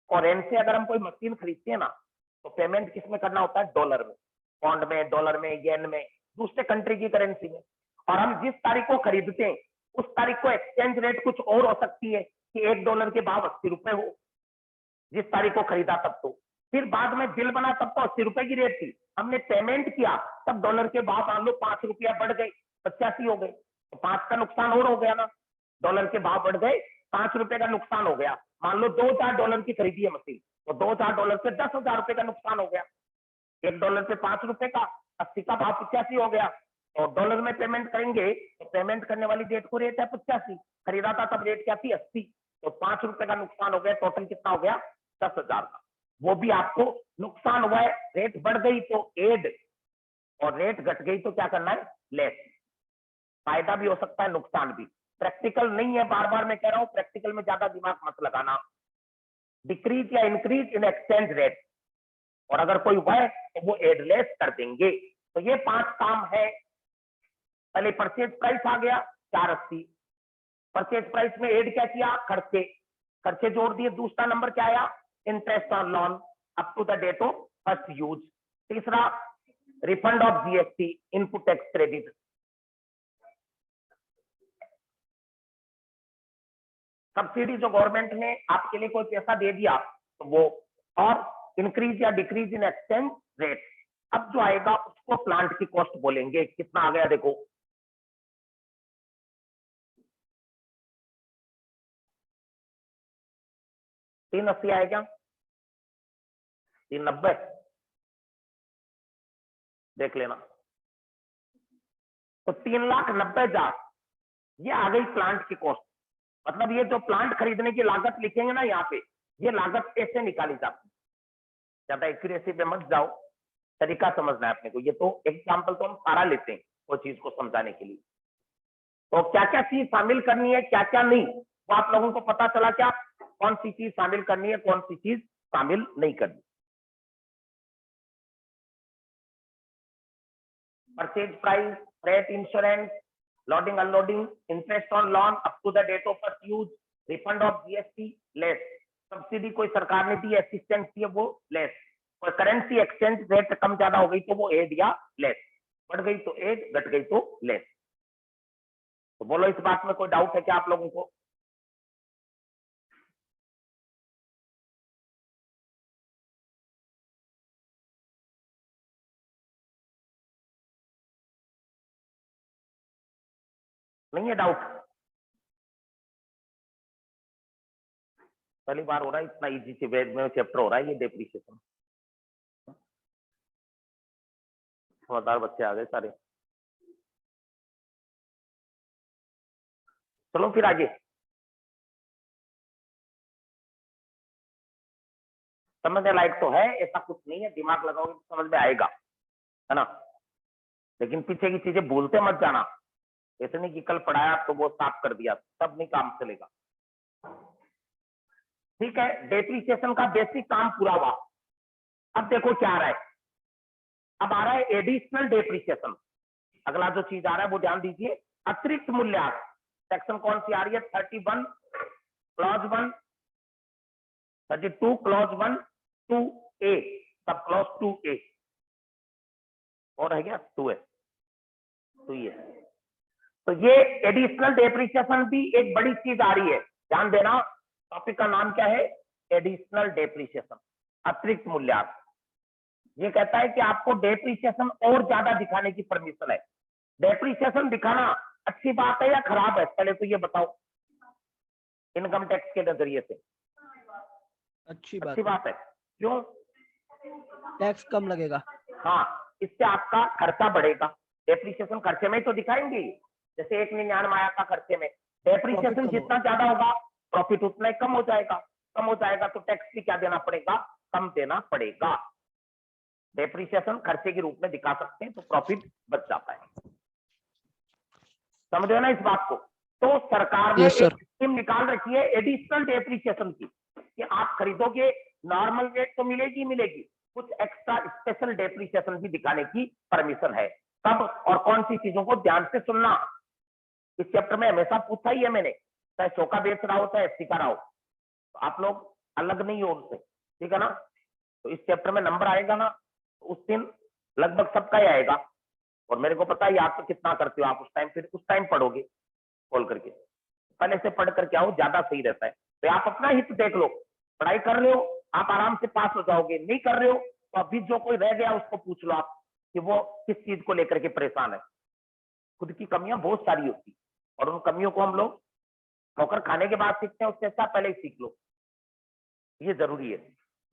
फॉरेन से अगर हम कोई मशीन खरीदते हैं ना, तो पेमेंट किसमें करना होता है? डॉलर में, पाउंड में, डॉलर में, येन में, दूसरे कंट्री की करेंसी में। और हम जिस तारीख को खरीदते हैं उस तारीख को एक्सचेंज रेट कुछ और हो सकती है कि $1 के भाव 80 रुपए हो, जिस तारीख को खरीदा तब तो। फिर बाद में बिल बना तब तो 80 रुपए की रेट थी, हमने पेमेंट किया तब डॉलर के भाव मान लो 5 रुपया बढ़ गए, 85 हो गए, तो 5 का नुकसान और हो गया ना। डॉलर के भाव बढ़ गए, 5 रुपए का नुकसान हो गया। मान लो $2,000 की खरीदी है मशीन, तो $2,000 से 10,000 रुपए का नुकसान हो गया। $1 पे 5 रुपए का, 80 का भाव 85 हो गया। और डॉलर में पेमेंट करेंगे तो पेमेंट करने वाली डेट को रेट है 85, खरीदा था तब रेट क्या थी? 80, तो 5 रुपए का नुकसान हो गया। टोटल कितना हो गया? 10,000 का। वो भी आपको नुकसान हुआ है, रेट बढ़ गई तो एड, और रेट घट गई तो क्या करना है? लेस। फायदा भी हो सकता है, नुकसान भी। प्रैक्टिकल नहीं है, बार बार मैं कह रहा हूं, प्रैक्टिकल में ज्यादा दिमाग मत लगाना। डिक्रीज या इंक्रीज इन एक्सचेंज रेट, और अगर कोई हुआ है तो वो एड लेस कर देंगे। तो ये 5 काम है। पहले परचेज प्राइस आ गया 480, परचेज प्राइस में एड क्या किया? खर्चे, खर्चे जोड़ दिए। दूसरा नंबर क्या आया? Interest on loan up to the date of first use. तीसरा refund of GST, input tax credit. Subsidy जो गवर्नमेंट ने आपके लिए कोई पैसा दे दिया तो वो, और इंक्रीज या डिक्रीज इन एक्सचेंज रेट। अब जो आएगा उसको प्लांट की कॉस्ट बोलेंगे। कितना आ गया देखो, 380 आएगा, 390 देख लेना। तो 3,90,000 ये आ गई प्लांट की कॉस्ट। मतलब ये जो प्लांट खरीदने की लागत लिखेंगे ना यहाँ पे, ये लागत ऐसे निकाली जाती है। ज्यादा एक्यूरेसी पे मत जाओ, तरीका समझना है अपने को। ये तो एग्जाम्पल तो हम सारा लेते हैं वो चीज को समझाने के लिए। तो क्या क्या चीज शामिल करनी है, क्या क्या नहीं, वो आप लोगों को पता चला क्या? कौन सी चीज शामिल करनी है, कौन सी चीज शामिल नहीं करनी। Purchase price, freight insurance, loading unloading, interest on loan up to the date of first use, refund of GST less, subsidy कोई सरकार ने दी, असिस्टेंस दी वो लेस, और करेंसी एक्सचेंज रेट कम ज्यादा हो गई तो वो एड या लेस, बढ़ गई तो एड, घट गई तो लेस। तो बोलो इस बात में कोई डाउट है क्या आप लोगों को? नहीं है डाउट? पहली बार हो रहा है इतना इजी से वेद में चैप्टर हो रहा है ये डेप्रिसिएशन। समझदार बच्चे आ गए सारे। चलो फिर आगे। समझने लायक तो है, ऐसा कुछ नहीं है, दिमाग लगाओगे तो समझ में आएगा, है ना? लेकिन पीछे की चीजें भूलते मत जाना। ऐसे नहीं कि कल पढ़ाया तो वो साफ कर दिया, तब नहीं काम चलेगा। ठीक है, डेप्रिसिएशन का बेसिक काम पूरा हुआ। अब देखो क्या आ रहा है, अब आ रहा है एडिशनल डेप्रिसिएशन। अगला जो चीज आ रहा है वो ध्यान दीजिए, अतिरिक्त मूल्यह्रास। सेक्शन कौन सी आ रही है? 31 clause 1, 32 clause 1 2A, sub clause 2A और है क्या? 2 है, 2 है। तो ये एडिशनल डेप्रिसिएशन भी एक बड़ी चीज आ रही है, ध्यान देना। टॉपिक का नाम क्या है? एडिशनल डेप्रिसिएशन, अतिरिक्त मूल्यह्रास। ये कहता है कि आपको डेप्रिसिएशन और ज्यादा दिखाने की परमिशन है। डेप्रिसिएशन दिखाना अच्छी बात है या खराब है? पहले तो ये बताओ इनकम टैक्स के नजरिए से। अच्छी बात है। क्यों? टैक्स कम लगेगा। हाँ, इससे आपका खर्चा बढ़ेगा। डेप्रिसिएशन खर्चे में तो दिखाएंगे, जैसे 1,99 आया था खर्चे में। डेप्रिसिएशन जितना ज्यादा होगा प्रॉफिट उतना ही कम हो जाएगा। कम हो जाएगा तो टैक्स भी क्या देना पड़ेगा? कम देना पड़ेगा। डेप्रिसिएशन खर्चे के रूप में दिखा सकते हैं तो प्रॉफिट बच जाता है। समझ रहे हो ना इस बात को? तो सरकार ने एक स्कीम निकाल रखी है एडिशनल डेप्रिसिएशन की, कि आप खरीदोगे नॉर्मल रेट तो मिलेगी मिलेगी, कुछ एक्स्ट्रा स्पेशल डेप्रिसिएशन भी दिखाने की परमिशन है। कब और कौन सी चीजों को ध्यान से सुनना, इस चैप्टर में हमेशा पूछा ही है मैंने, चाहे शोका बेच रहा हो चाहे एफसी का रहा हो, तो आप लोग अलग नहीं हो उनसे, ठीक है ना? तो इस चैप्टर में नंबर आएगा ना, उस दिन लगभग सबका ही आएगा। और मेरे को पता है आप तो कितना करते हो, आप उस टाइम फिर उस टाइम पढ़ोगे कॉल करके, पहले से पढ़ करके आओ, ज्यादा सही रहता है। तो आप अपना हित देख लो, पढ़ाई कर रहे हो आप आराम से पास हो जाओगे, नहीं कर रहे हो तो अभी जो कोई रह गया उसको पूछ लो आप कि वो किस चीज को लेकर के परेशान है। खुद की कमियां बहुत सारी होती और उन कमियों को हम लोग ठोकर खाने के बाद सीखते हैं, उससे अच्छा पहले ही सीख लो, ये जरूरी है।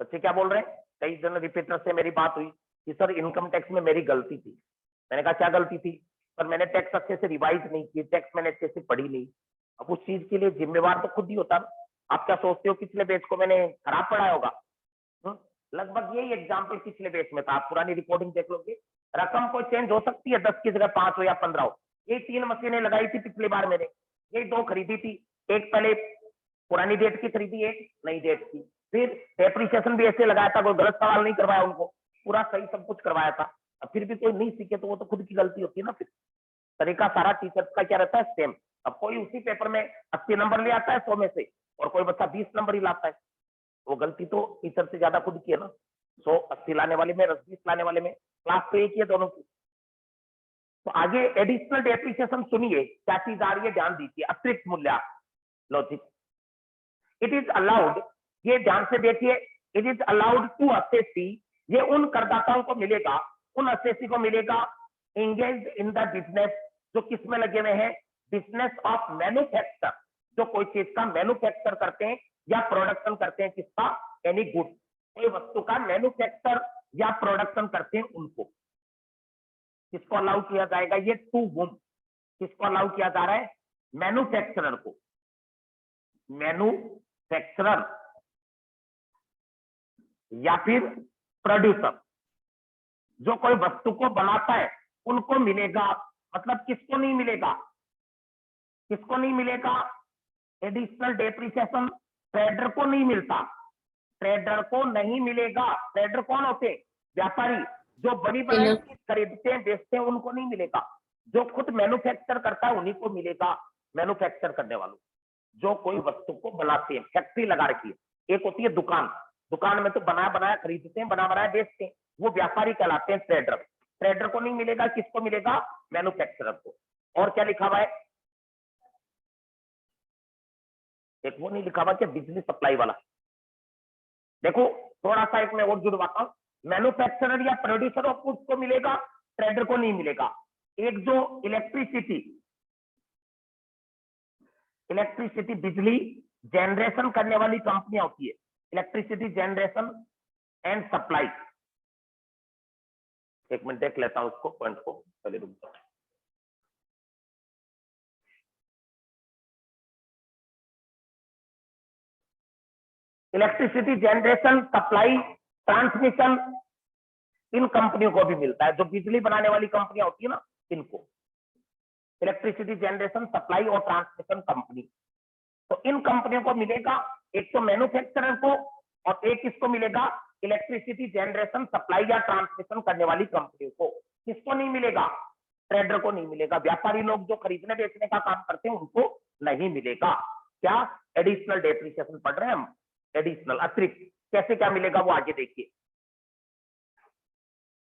बच्चे क्या बोल रहे हैं? कई जन रिपीटर से मेरी बात हुई कि सर इनकम टैक्स में मेरी गलती थी। मैंने कहा क्या गलती थी? पर मैंने टैक्स अच्छे से रिवाइज नहीं की, टैक्स मैंने अच्छे से पढ़ी नहीं। अब उस चीज के लिए जिम्मेवार तो खुद ही होता है। आप क्या सोचते हो पिछले बैच को मैंने खराब पढ़ाया होगा? लगभग यही एग्जाम्पल पिछले बैच में था, आप पुरानी रिकॉर्डिंग देख लोगे। रकम कोई चेंज हो सकती है, 10 की जगह 5 हो या 15 हो। ये 3 मशीनें लगाई थी पिछली बार मैंने, ये 2 खरीदी थी, एक पहले पुरानी डेट की खरीदी, एक नई डेट की। फिर डेप्रिसिएशन भी ऐसे लगाया था, कोई गलत सवाल नहीं करवाया उनको, पूरा सही सब कुछ करवाया था। अब फिर भी कोई नहीं सीखे तो वो तो खुद की गलती होती है ना। फिर तरीका सारा टीचर्स का क्या रहता है? सेम। अब कोई उसी पेपर में 80 नंबर ले आता है 100 में से, और कोई बच्चा 20 नंबर ही लाता है, वो गलती तो टीचर से ज्यादा खुद की है ना। 180 लाने वाले में 20 लाने वाले में क्लास तो एक ही है दोनों की। तो आगे एडिशनल डेप्रिसिएशन सुनिए क्या चीज आ रही है, ध्यान दीजिए। अतिरिक्त मूल्य लॉजिक, इट इज अलाउड, ये ध्यान से देखिए, it is allowed to assessee, ये उन करदाताओं को मिलेगा, उन असेसी को मिलेगा एंगेज इन द बिजनेस, जो किस में लगे हुए हैं, बिजनेस ऑफ मैन्युफैक्चर, जो कोई चीज का मैन्युफैक्चर करते हैं या प्रोडक्शन करते हैं, किसका, एनी गुड, कोई वस्तु का मैन्युफैक्चर या प्रोडक्शन करते हैं उनको, किसको अलाउ किया जाएगा, ये टू वुम, किसको अलाउ किया जा रहा है, मैन्युफैक्चरर को, मैन्युफैक्चरर या फिर प्रोड्यूसर, जो कोई वस्तु को बनाता है उनको मिलेगा। मतलब किसको नहीं मिलेगा, किसको नहीं मिलेगा, एडिशनल डेप्रिसिएशन ट्रेडर को नहीं मिलता, ट्रेडर को नहीं मिलेगा। ट्रेडर कौन होते हैं, व्यापारी, जो बड़ी बड़ी चीज खरीदते हैं बेचते हैं, उनको नहीं मिलेगा। जो खुद मैन्युफैक्चर करता है उन्हीं को मिलेगा, मैन्युफैक्चर करने वालों, जो कोई वस्तु को बनाते हैं, फैक्ट्री लगा रखी है। एक होती है दुकान, दुकान में तो बना बनाया खरीदते हैं, बना बनाया बेचते हैं, वो व्यापारी कहलाते हैं ट्रेडर। ट्रेडर को नहीं मिलेगा, किसको मिलेगा, मैन्युफैक्चरर को। और क्या लिखा हुआ है, एक वो नहीं लिखा हुआ क्या, बिजली सप्लाई वाला, देखो थोड़ा सा एक मैं और जुड़वाता हूं, मैन्युफैक्चरर या प्रोड्यूसर ऑफ गुड्स को मिलेगा, ट्रेडर को नहीं मिलेगा। एक जो इलेक्ट्रिसिटी बिजली जनरेशन करने वाली कंपनियां होती है, इलेक्ट्रिसिटी जनरेशन एंड सप्लाई, एक मिनट देख लेता हूं उसको पॉइंट को, पहले रुक जाओ। Electricity generation supply transmission in कंपनियों को भी मिलता है, जो बिजली बनाने वाली कंपनियां होती है ना, इनको इलेक्ट्रिसिटी जनरेशन सप्लाई और ट्रांसमिशन कंपनी। तो इन कंपनियों को मिलेगा, एक तो मैन्युफैक्चरर को और एक किसको मिलेगा, इलेक्ट्रिसिटी जनरेशन सप्लाई या ट्रांसमिशन करने वाली कंपनियों को। किसको नहीं मिलेगा, ट्रेडर को नहीं मिलेगा। व्यापारी लोग जो खरीदने बेचने का काम करते हैं उनको नहीं मिलेगा। क्या, एडिशनल डेप्रिसिएशन पढ़ रहे हैं हम, एडिशनल अतिरिक्त, कैसे क्या मिलेगा वो आगे देखिए।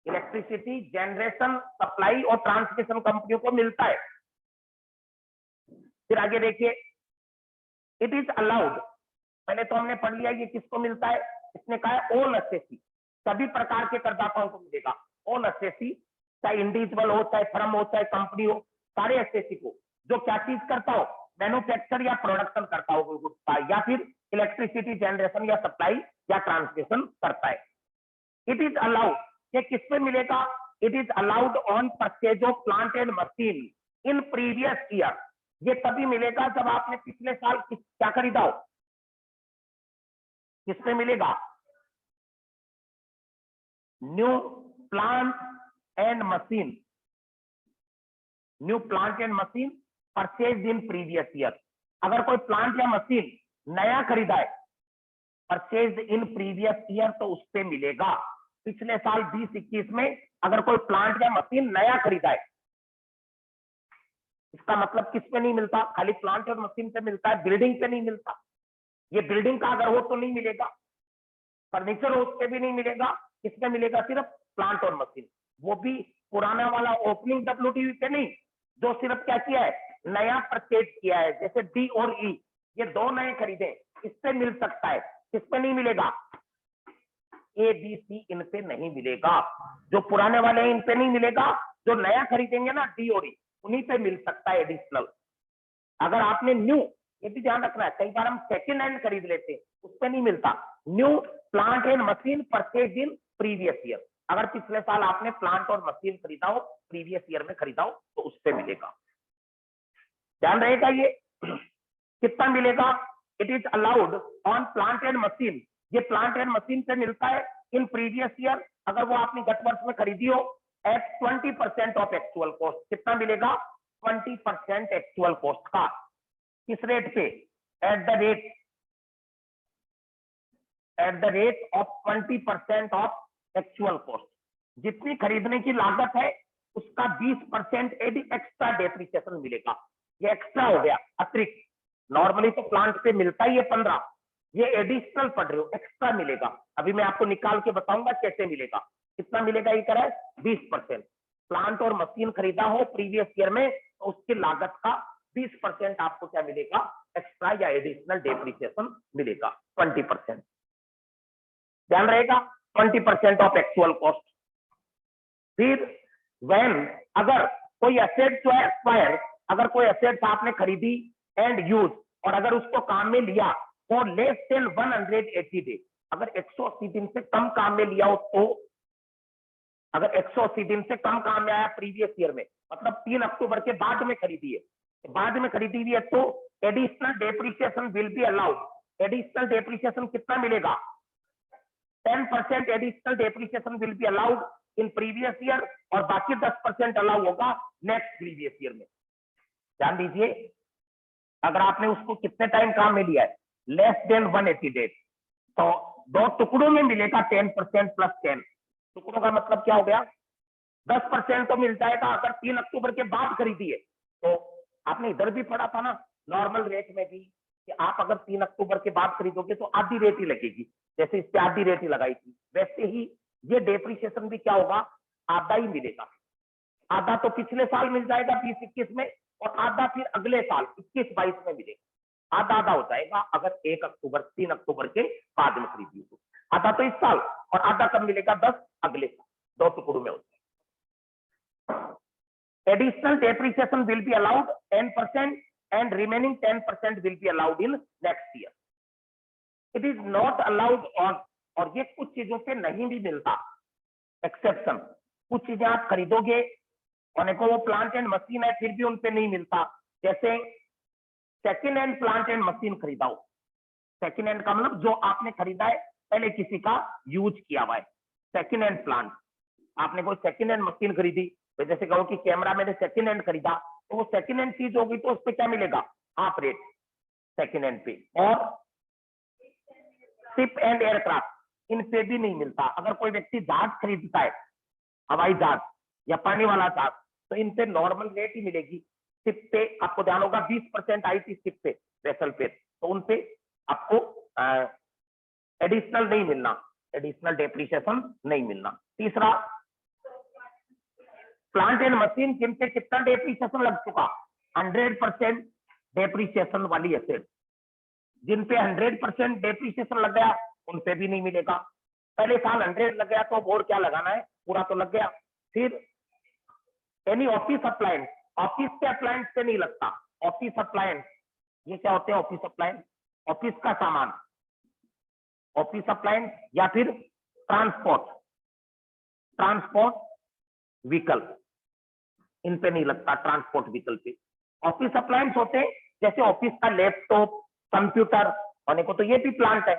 इलेक्ट्रिसिटी जनरेशन सप्लाई और ट्रांसमिशन कंपनियों को मिलता है। फिर आगे देखिए, इट इज अलाउड, पहले तो हमने पढ़ लिया ये किसको मिलता है, इसने कहा है ऑल असेसी, सभी प्रकार के करदाताओं को मिलेगा। ऑल असेसी, चाहे इंडिविजुअल हो, चाहे फर्म हो, चाहे कंपनी हो, सारे असेसी को, जो क्या चीज करता हो, मैन्युफैक्चर या प्रोडक्शन करता हो गुड्स का, या फिर इलेक्ट्रिसिटी जनरेशन या सप्लाई या ट्रांसमिशन करता है। इट इज अलाउड, ये किस पे मिलेगा, it is allowed on purchase of plant and machine in previous year, ये तभी मिलेगा जब आपने पिछले साल क्या खरीदा हो, किसमें मिलेगा, new plant and machine, new plant and machine purchase in previous year. अगर कोई प्लांट या मशीन नया खरीदा है, परचेज इन प्रीवियस ईयर, तो उस पे मिलेगा। पिछले साल 2021 में अगर कोई प्लांट या मशीन नया खरीदा है, इसका मतलब किस पे नहीं मिलता, खाली प्लांट और मशीन पे मिलता है, बिल्डिंग पे नहीं मिलता। ये बिल्डिंग का अगर हो तो नहीं मिलेगा, फर्नीचर हो उस पे भी नहीं मिलेगा, किसमें मिलेगा, सिर्फ प्लांट और मशीन, वो भी पुराना वाला ओपनिंग WTV पे नहीं, जो सिर्फ क्या किया है, नया परचेज किया है। जैसे D और E, ये दो नए खरीदे, इससे मिल सकता है, किसपे नहीं मिलेगा, A B C इन पे नहीं मिलेगा। जो पुराने वाले हैं इन पे नहीं मिलेगा, जो नया खरीदेंगे ना D और E, उन्हीं पे मिल सकता है एडिशनल। अगर आपने न्यू, ये भी ध्यान रखना है, कई बार हम सेकेंड हैंड खरीद लेते हैं, उस पे नहीं मिलता। New plant and machine purchase in previous year, अगर पिछले साल आपने प्लांट और मशीन खरीदा हो, प्रीवियस ईयर में खरीदा हो, तो उस पे मिलेगा। ध्यान रहेगा ये कितना मिलेगा, it is allowed on plant and machine, ये प्लांट एंड मशीन से मिलता है इन प्रीवियस ईयर, अगर वो आपने गत वर्ष में खरीदी हो, एट 20% ऑफ एक्चुअल कॉस्ट। कितना मिलेगा, 20% एक्चुअल कॉस्ट का। किस रेट पे, at the rate of 20% of actual cost. जितनी खरीदने की लागत है उसका 20% एक्स्ट्रा डेप्रिसिएशन मिलेगा। ये एक्स्ट्रा हो गया, अतिरिक्त। नॉर्मली तो प्लांट पे मिलता ही है 15, ये एडिशनल पढ़ रहे हो, एक्स्ट्रा मिलेगा। अभी मैं आपको निकाल के बताऊंगा कैसे मिलेगा। कितना मिलेगा, ये करा है 20%। प्लांट और मशीन खरीदा हो प्रीवियस ईयर में, तो उसकी लागत का 20% आपको क्या मिलेगा, एक्स्ट्रा या एडिशनल डेप्रिसिएशन मिलेगा 20%। ध्यान रहेगा 20% ऑफ एक्चुअल कॉस्ट। फिर व्हेन अगर कोई एसेट जो है एक्सपायर, अगर कोई एसेट आपने खरीदी एंड यूज और अगर उसको काम में लिया फॉर लेस देन 180 डेज, अगर 180 दिन से कम काम में लिया हो तो, अगर 180 दिन से कम काम में आया प्रीवियस ईयर में, मतलब 3 अक्टूबर के बाद में खरीदी है, बाद में खरीदी हुई है, तो additional depreciation will be allowed. Additional depreciation कितना मिलेगा? 10% additional depreciation will be allowed in previous year और बाकी 10% अलाउ होगा नेक्स्ट प्रीवियस ईयर में। ध्यान दीजिए, अगर आपने उसको कितने टाइम काम में लिया है, लेस देन 180 डेज, तो 2 टुकड़ों में मिलेगा 10% प्लस 10। टुकड़ों का मतलब क्या हो गया? 10% तो मिल जाएगा अगर 3 अक्टूबर के बाद खरीदी है। तो आपने इधर भी पढ़ा था ना नॉर्मल रेट में भी कि आप अगर 3 अक्टूबर के बाद खरीदोगे तो आधी रेट ही लगेगी, जैसे इस पे आधी रेट ही लगाई थी, वैसे ही ये डेप्रिसिएशन भी क्या होगा? आधा ही मिलेगा। आधा तो पिछले साल मिल जाएगा 20-21 में और आधा फिर अगले साल 21-22 में मिलेगा। आधा आधा हो जाएगा अगर 3 अक्टूबर के बाद में खरीदी हो। आधा तो इस साल और आधा कब मिलेगा? 10 अगले साल, 2 टुकड़ों में होता है। Additional depreciation will be allowed 10% and remaining 10% will be allowed in next year. It is not allowed और ये कुछ चीजों पे नहीं भी मिलता एक्सेप्शन। कुछ चीजें आप खरीदोगे और वो प्लांट एंड मशीन है फिर भी उन पे नहीं मिलता, जैसे second hand plant and machine खरीदाओ। सेकेंड हैंड का मतलब जो आपने खरीदा है पहले किसी का यूज किया हुआ है। सेकेंड हैंड प्लांट, आपने कोई सेकेंड हैंड मशीन खरीदी, तो जैसे कहो कि कैमरा मैंने सेकेंड हैंड खरीदा, तो वो सेकेंड हैंड चीज होगी तो उस पर क्या मिलेगा? हाफ रेट सेकेंड हैंड पे। और शिप एंड एयरक्राफ्ट, इन पे भी नहीं मिलता। अगर कोई व्यक्ति जहाज खरीदता है, हवाई जहाज या पानी वाला जहाज, तो इन पे नॉर्मल रेट ही मिलेगी। शिप पे आपको ध्यान होगा 20% आई थी शिप पे, वेसल पे, तो उन पे आपको एडिशनल नहीं मिलना, एडिशनल डेप्रिसिएशन नहीं मिलना। तीसरा, प्लांट एंड मशीन जिन पे कितना डेप्रिसिएशन लग चुका? 100% डेप्रिसिएशन वाली एसेट। जिन पे 100% डेप्रिसिएशन लग गया उन पे भी नहीं मिलेगा। पहले साल 100 लग गया तो अब और क्या लगाना है, पूरा तो लग गया। फिर एनी ऑफिस अप्लायंस, ऑफिस के अप्लायंस पे नहीं लगता। ऑफिस अप्लायंस, ये क्या होते हैं? ऑफिस अप्लायंस, ऑफिस का सामान, ऑफिस अप्लायंस या फिर ट्रांसपोर्ट व्हीकल, इन पे नहीं लगता। ट्रांसपोर्ट व्हीकल पे ऑफिस अप्लायंस होते हैं, जैसे ऑफिस का लैपटॉप, कंप्यूटर, होने को तो ये भी प्लांट है,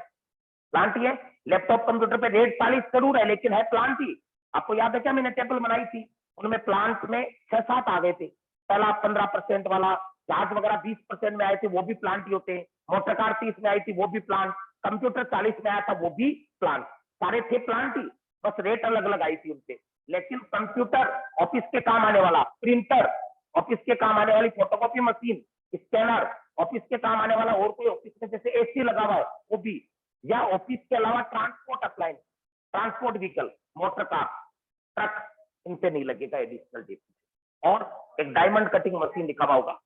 प्लांट ही है। लैपटॉप कंप्यूटर पे रेट 40 जरूर है लेकिन है प्लांट ही। आपको याद है क्या मैंने टेबल बनाई थी, उनमें प्लांट में 6-7 आ गए थे। पहला 15% वाला, जहाज वगैरह 20% में आए थे, वो भी प्लांट ही होते हैं। मोटर कार 30 में आई थी, वो भी प्लांट। कंप्यूटर 40 में आया था, वो भी प्लांट। सारे थे प्लांट ही, बस रेट अलग अलग आई थी उनसे। लेकिन कंप्यूटर ऑफिस के काम आने वाला, प्रिंटर ऑफिस के काम आने वाली, फोटोकॉपी मशीन, स्कैनर ऑफिस के काम आने वाला, और कोई ऑफिस में जैसे एसी लगा हुआ है वो भी, या ऑफिस के अलावा transport appliance, transport vehicle, motor car, truck, इन पे नहीं लगेगा एडिशनल डेप्रिसिएशन। और एक डायमंड कटिंग मशीन लिखा हुआ होगा,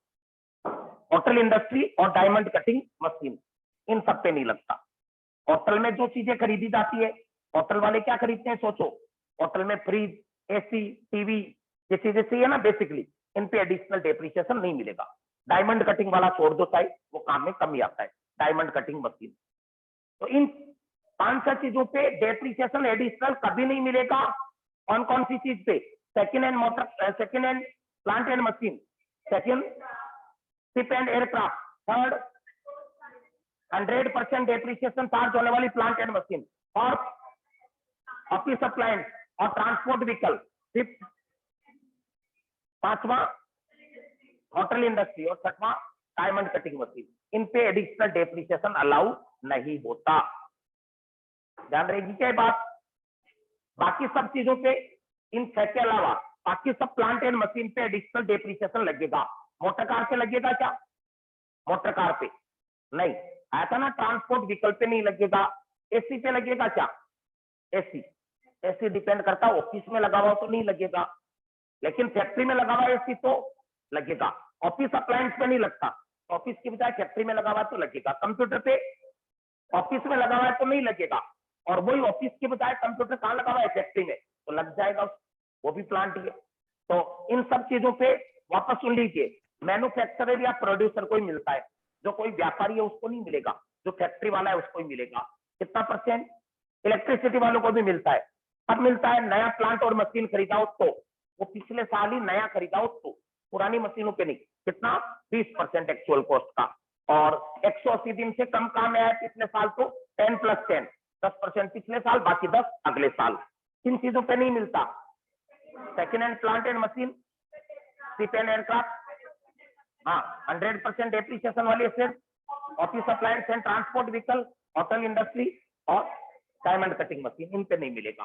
होटल इंडस्ट्री और डायमंड कटिंग मशीन, इन सब पे नहीं लगता। होटल में जो चीजें खरीदी जाती है, होटल वाले क्या खरीदते हैं सोचो? होटल में फ्रिज, एसी, टीवी, ये चीजें चाहिए ना बेसिकली, इन पे एडिशनल डेप्रिसिएशन नहीं मिलेगा। डायमंड कटिंग वाला छोड़ दो साइड, वो काम में कम ही आता है, डायमंड कटिंग मशीन। तो इन 5 चीजों पे डेप्रिसिएशन एडिशनल कभी नहीं मिलेगा। कौन कौन सी चीज पे? Second hand motor, second hand plant and machine, second ship and aircraft, third 100% depreciation charge होने वाली प्लांट एंड मशीन, और ऑफिस अप्लायंस और ट्रांसपोर्ट व्हीकल, फिफ्थ, 5वां होटल इंडस्ट्री और 6वां डायमंड कटिंग मशीन। इन पे एडिशनल डेप्रिसिएशन अलाउ नहीं होता। ध्यान रहेगी क्या बात? बाकी सब चीजों पे, इन 6 के अलावा बाकी सब प्लांट एंड मशीन पे एडिशनल डेप्रिसिएशन लगेगा। मोटर कार पे लगेगा क्या? मोटर कार पे नहीं आया था ना, ट्रांसपोर्ट व्हीकल पे नहीं लगेगा। एसी पे लगेगा क्या? एसी डिपेंड करता है, ऑफिस में लगा हुआ तो नहीं लगेगा, लेकिन फैक्ट्री में लगा हुआ एसी तो लगेगा। ऑफिस अप्लायंस पे नहीं लगता, ऑफिस की बजाय फैक्ट्री में लगा हुआ है तो लगेगा, कंप्यूटर पे ऑफिस में लगा हुआ है तो नहीं लगेगा, और वही ऑफिस की बजाय कंप्यूटर कहाँ लगा हुआ है, फैक्ट्री में, तो लग जाएगा, वो भी प्लांट ही है। तो इन सब चीजों पे वापस सुन लीजिए, मैन्युफैक्चरर या प्रोड्यूसर को ही मिलता है, जो कोई व्यापारी है उसको नहीं मिलेगा, जो फैक्ट्री वाला है उसको ही मिलेगा। कितना परसेंट? इलेक्ट्रिसिटी वालों को भी मिलता है। अब मिलता है नया प्लांट और मशीन खरीदा हो तो, वो पिछले साल ही नया खरीदा हो तो, पुरानी मशीनों पे नहीं। कितना? 20% एक्चुअल कॉस्ट का। और 180 दिन से कम काम में आया पिछले साल तो 10 + 10, 10% पिछले साल, बाकी 10 अगले साल। किन चीजों पे नहीं मिलता? Second hand plant and machine, ship and aircraft, हाँ 100% डेप्रिसिएशन वाली asset, office appliance and transport vehicle, hotel industry और डायमंड कटिंग मशीन, इन पे नहीं मिलेगा।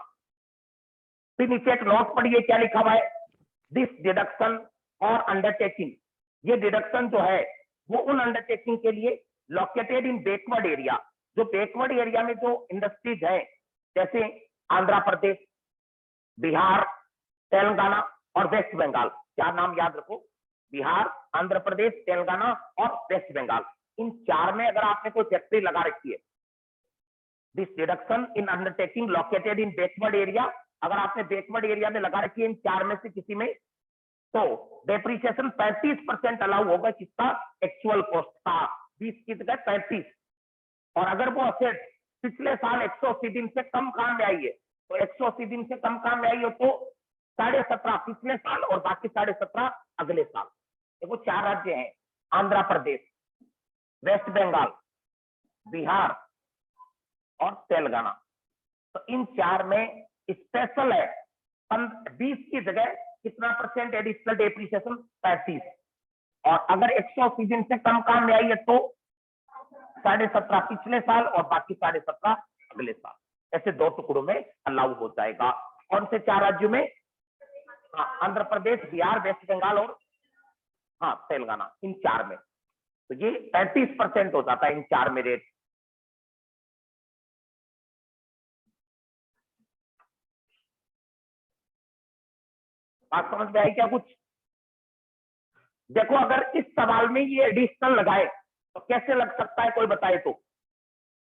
फिर नीचे एक नोट पढ़िए क्या लिखा हुआ है, दिस डिडक्शन और अंडरटेकिंग, ये डिडक्शन जो है वो उन अंडरटेकिंग के लिए लोकेटेड इन बैकवर्ड एरिया, जो बैकवर्ड एरिया में जो इंडस्ट्रीज है, जैसे आंध्र प्रदेश, बिहार, तेलंगाना और वेस्ट बंगाल, चार नाम याद रखो, बिहार, आंध्र प्रदेश, तेलंगाना और वेस्ट बंगाल, इन चार में अगर आपने कोई फैक्ट्री लगा रखी है, this deduction in undertaking located in backward area, अगर आपने बैकवर्ड एरिया में लगा रखी है इन चार में से किसी में, तो डेप्रिसिएशन 35% अलाउ होगा, किसका? एक्चुअल कॉस्ट का, 20 की जगह 35। और अगर वो असेट पिछले साल 180 दिन से कम काम में आई है, तो 180 दिन से कम काम में आई हो तो 17.5 पिछले साल और बाकी 17.5 अगले साल। देखो 4 राज्य हैं, आंध्र प्रदेश, वेस्ट बंगाल, बिहार और तेलंगाना, तो इन चार में स्पेशल है 20 की जगह कितना परसेंट एडिशनल डेप्रिसिएशन? 35। और अगर 180 दिन से कम काम में आई है तो 17.5 पिछले साल और बाकी 17.5 अगले साल, ऐसे 2 टुकड़ों में अलाउ हो जाएगा। कौन से 4 राज्यों में? आंध्र प्रदेश, बिहार, वेस्ट बंगाल और तेलंगाना, इन 4 में। तो ये 35% हो जाता है इन 4 में रेट। बात समझ में आई क्या कुछ? देखो अगर इस सवाल में ये एडिशनल लगाए तो कैसे लग सकता है, कोई बताए तो।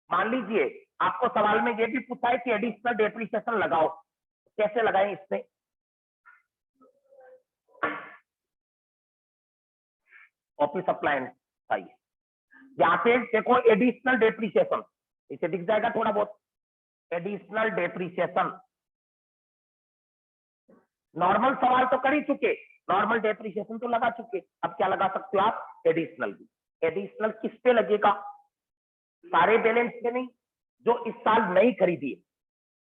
मान लीजिए आपको सवाल में ये भी पूछा है कि एडिशनल डेप्रिसिएशन लगाओ, कैसे लगाएं इसमें? ऑफिस अप्लायंस चाहिए, यहाँ पे देखो एडिशनल डेप्रिसिएशन, इसे दिख जाएगा थोड़ा बहुत, एडिशनल डेप्रिसिएशन। नॉर्मल सवाल तो कर ही चुके, नॉर्मल डेप्रिसिएशन तो लगा चुके, अब क्या लगा सकते हो आप? एडिशनल भी। एडिशनल किस पे लगेगा? सारे बैलेंस पे नहीं, जो इस साल नहीं खरीदी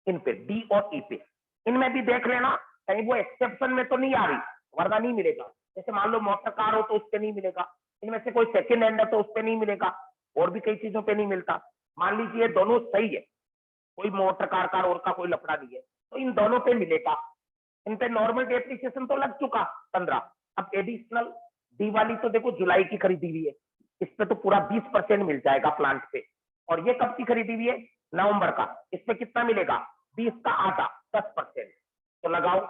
इन पे, डी और ई पे, इनमें भी देख लेना कहीं वो एक्सेप्शन में तो नहीं आ रही, वरना नहीं मिलेगा। जैसे मान लो मोटर कार हो तो उस पे नहीं मिलेगा, इनमें से कोई सेकेंड हैंड है तो उस पे नहीं मिलेगा, और भी कई चीजों पे नहीं मिलता। मान लीजिए दोनों सही है, कोई मोटर कार और का कोई लफड़ा नहीं है, तो इन दोनों पे मिलेगा। इन पे नॉर्मल डेप्रिसिएशन तो लग चुका 15, अब एडिशनल डी वाली तो देखो जुलाई की खरीदी हुई है, इस पे तो पूरा 20% मिल जाएगा प्लांट पे। और ये कब की खरीदी हुई है? नवंबर का, इस पे कितना मिलेगा? 20 का आधा, 10%। तो लगाओ,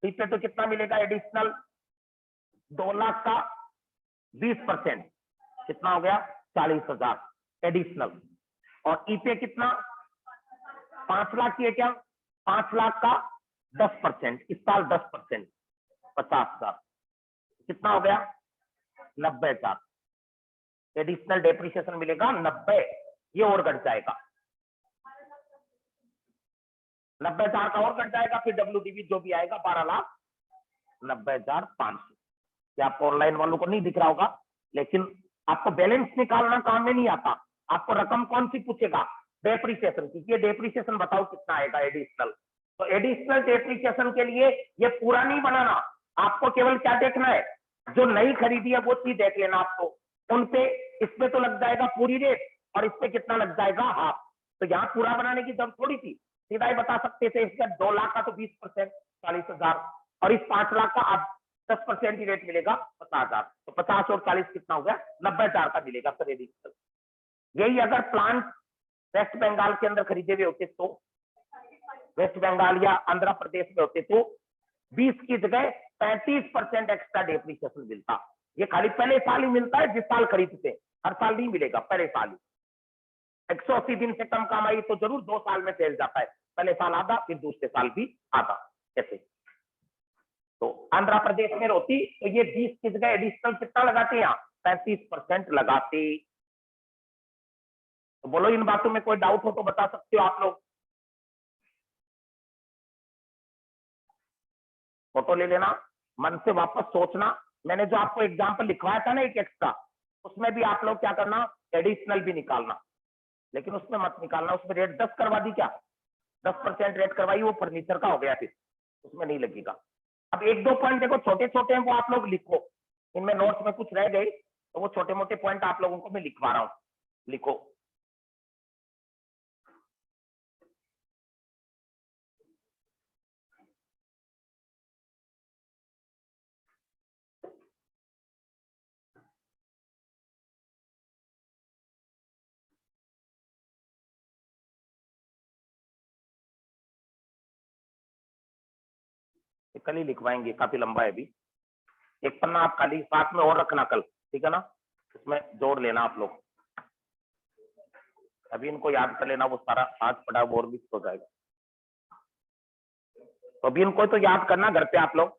डी पे तो कितना मिलेगा एडिशनल? 2 लाख का 20%, कितना हो गया? 40,000 एडिशनल। और ई पे कितना? 5 लाख की है क्या? 5 लाख का 10%, इस साल 10%, 50,000, कितना हो गया? 90,000 एडिशनल डेप्रिसिएशन मिलेगा। 90, ये और घट जाएगा, 90,000 का और घट जाएगा, फिर डब्ल्यूडीवी जो भी आएगा 12,90,500। क्या आपको ऑनलाइन वालों को नहीं दिख रहा होगा? लेकिन आपको बैलेंस निकालना काम में नहीं आता, आपको रकम कौन सी पूछेगा? डेप्रिसिएशन की। ये डेप्रिसिएशन बताओ कितना आएगा एडिशनल। तो एडिशनल डेप्रिसिएशन के लिए ये पूरा नहीं बनाना, आपको केवल क्या देखना है? जो नई खरीदी है वो चीज देख लेना आपको, उनपे इसमें तो लग जाएगा पूरी रेट, और इसमें कितना लग जाएगा? हाफ। तो यहाँ पूरा बनाने की जरूरत थोड़ी थी, सीधा ही बता सकते थे। इसका 2 लाख का तो 20%, 40,000, और इस 5 लाख का आप 10% की रेट मिलेगा 50,000, तो 50 और 40 कितना हो गया? 90,000 का मिलेगा सर एडिशनल। यही अगर प्लांट वेस्ट बंगाल के अंदर खरीदे हुए होते तो, वेस्ट बंगाल या आंध्र प्रदेश में होते तो 20 की जगह 35% एक्स्ट्रा डेप्रिसिएशन मिलता। ये खाली पहले साल ही मिलता है जिस साल खरीदते हैं, हर साल नहीं मिलेगा, पहले साल ही। 180 दिन से कम कमाई तो जरूर 2 साल में फेल जाता है, पहले साल आधा फिर दूसरे साल भी आधा, ऐसे। तो आंध्र प्रदेश में होती तो ये 20 की जगह एडिशनल कितना लगाते हैं यहाँ, 35% लगाते। तो बोलो इन बातों में कोई डाउट हो तो बता सकते हो आप लोग। फोटो ले लेना, मन से वापस सोचना। मैंने जो आपको एग्जाम्पल लिखवाया था ना एक एक्स्ट्रा, उसमें भी आप लोग क्या करना, एडिशनल भी निकालना, लेकिन उसमें मत निकालना, उसमें रेट 10 करवा दी, क्या 10% रेट करवाई, वो फर्नीचर का हो गया, फिर उसमें नहीं लगेगा। अब 1-2 पॉइंट देखो छोटे छोटे हैं, वो आप लोग लिखो, इनमें नोट्स में कुछ रह गए तो वो छोटे मोटे पॉइंट आप लोगों को मैं लिखवा रहा हूं, लिखो। कल ही लिखवाएंगे, काफी लंबा है अभी। एक पन्ना आप खाली साथ में और रखना कल, ठीक है ना, उसमें जोड़ लेना आप लोग। अभी इनको याद कर लेना, वो सारा आज पढ़ा वो और भी हो जाएगा। तो अभी इनको तो याद करना घर पे आप लोग।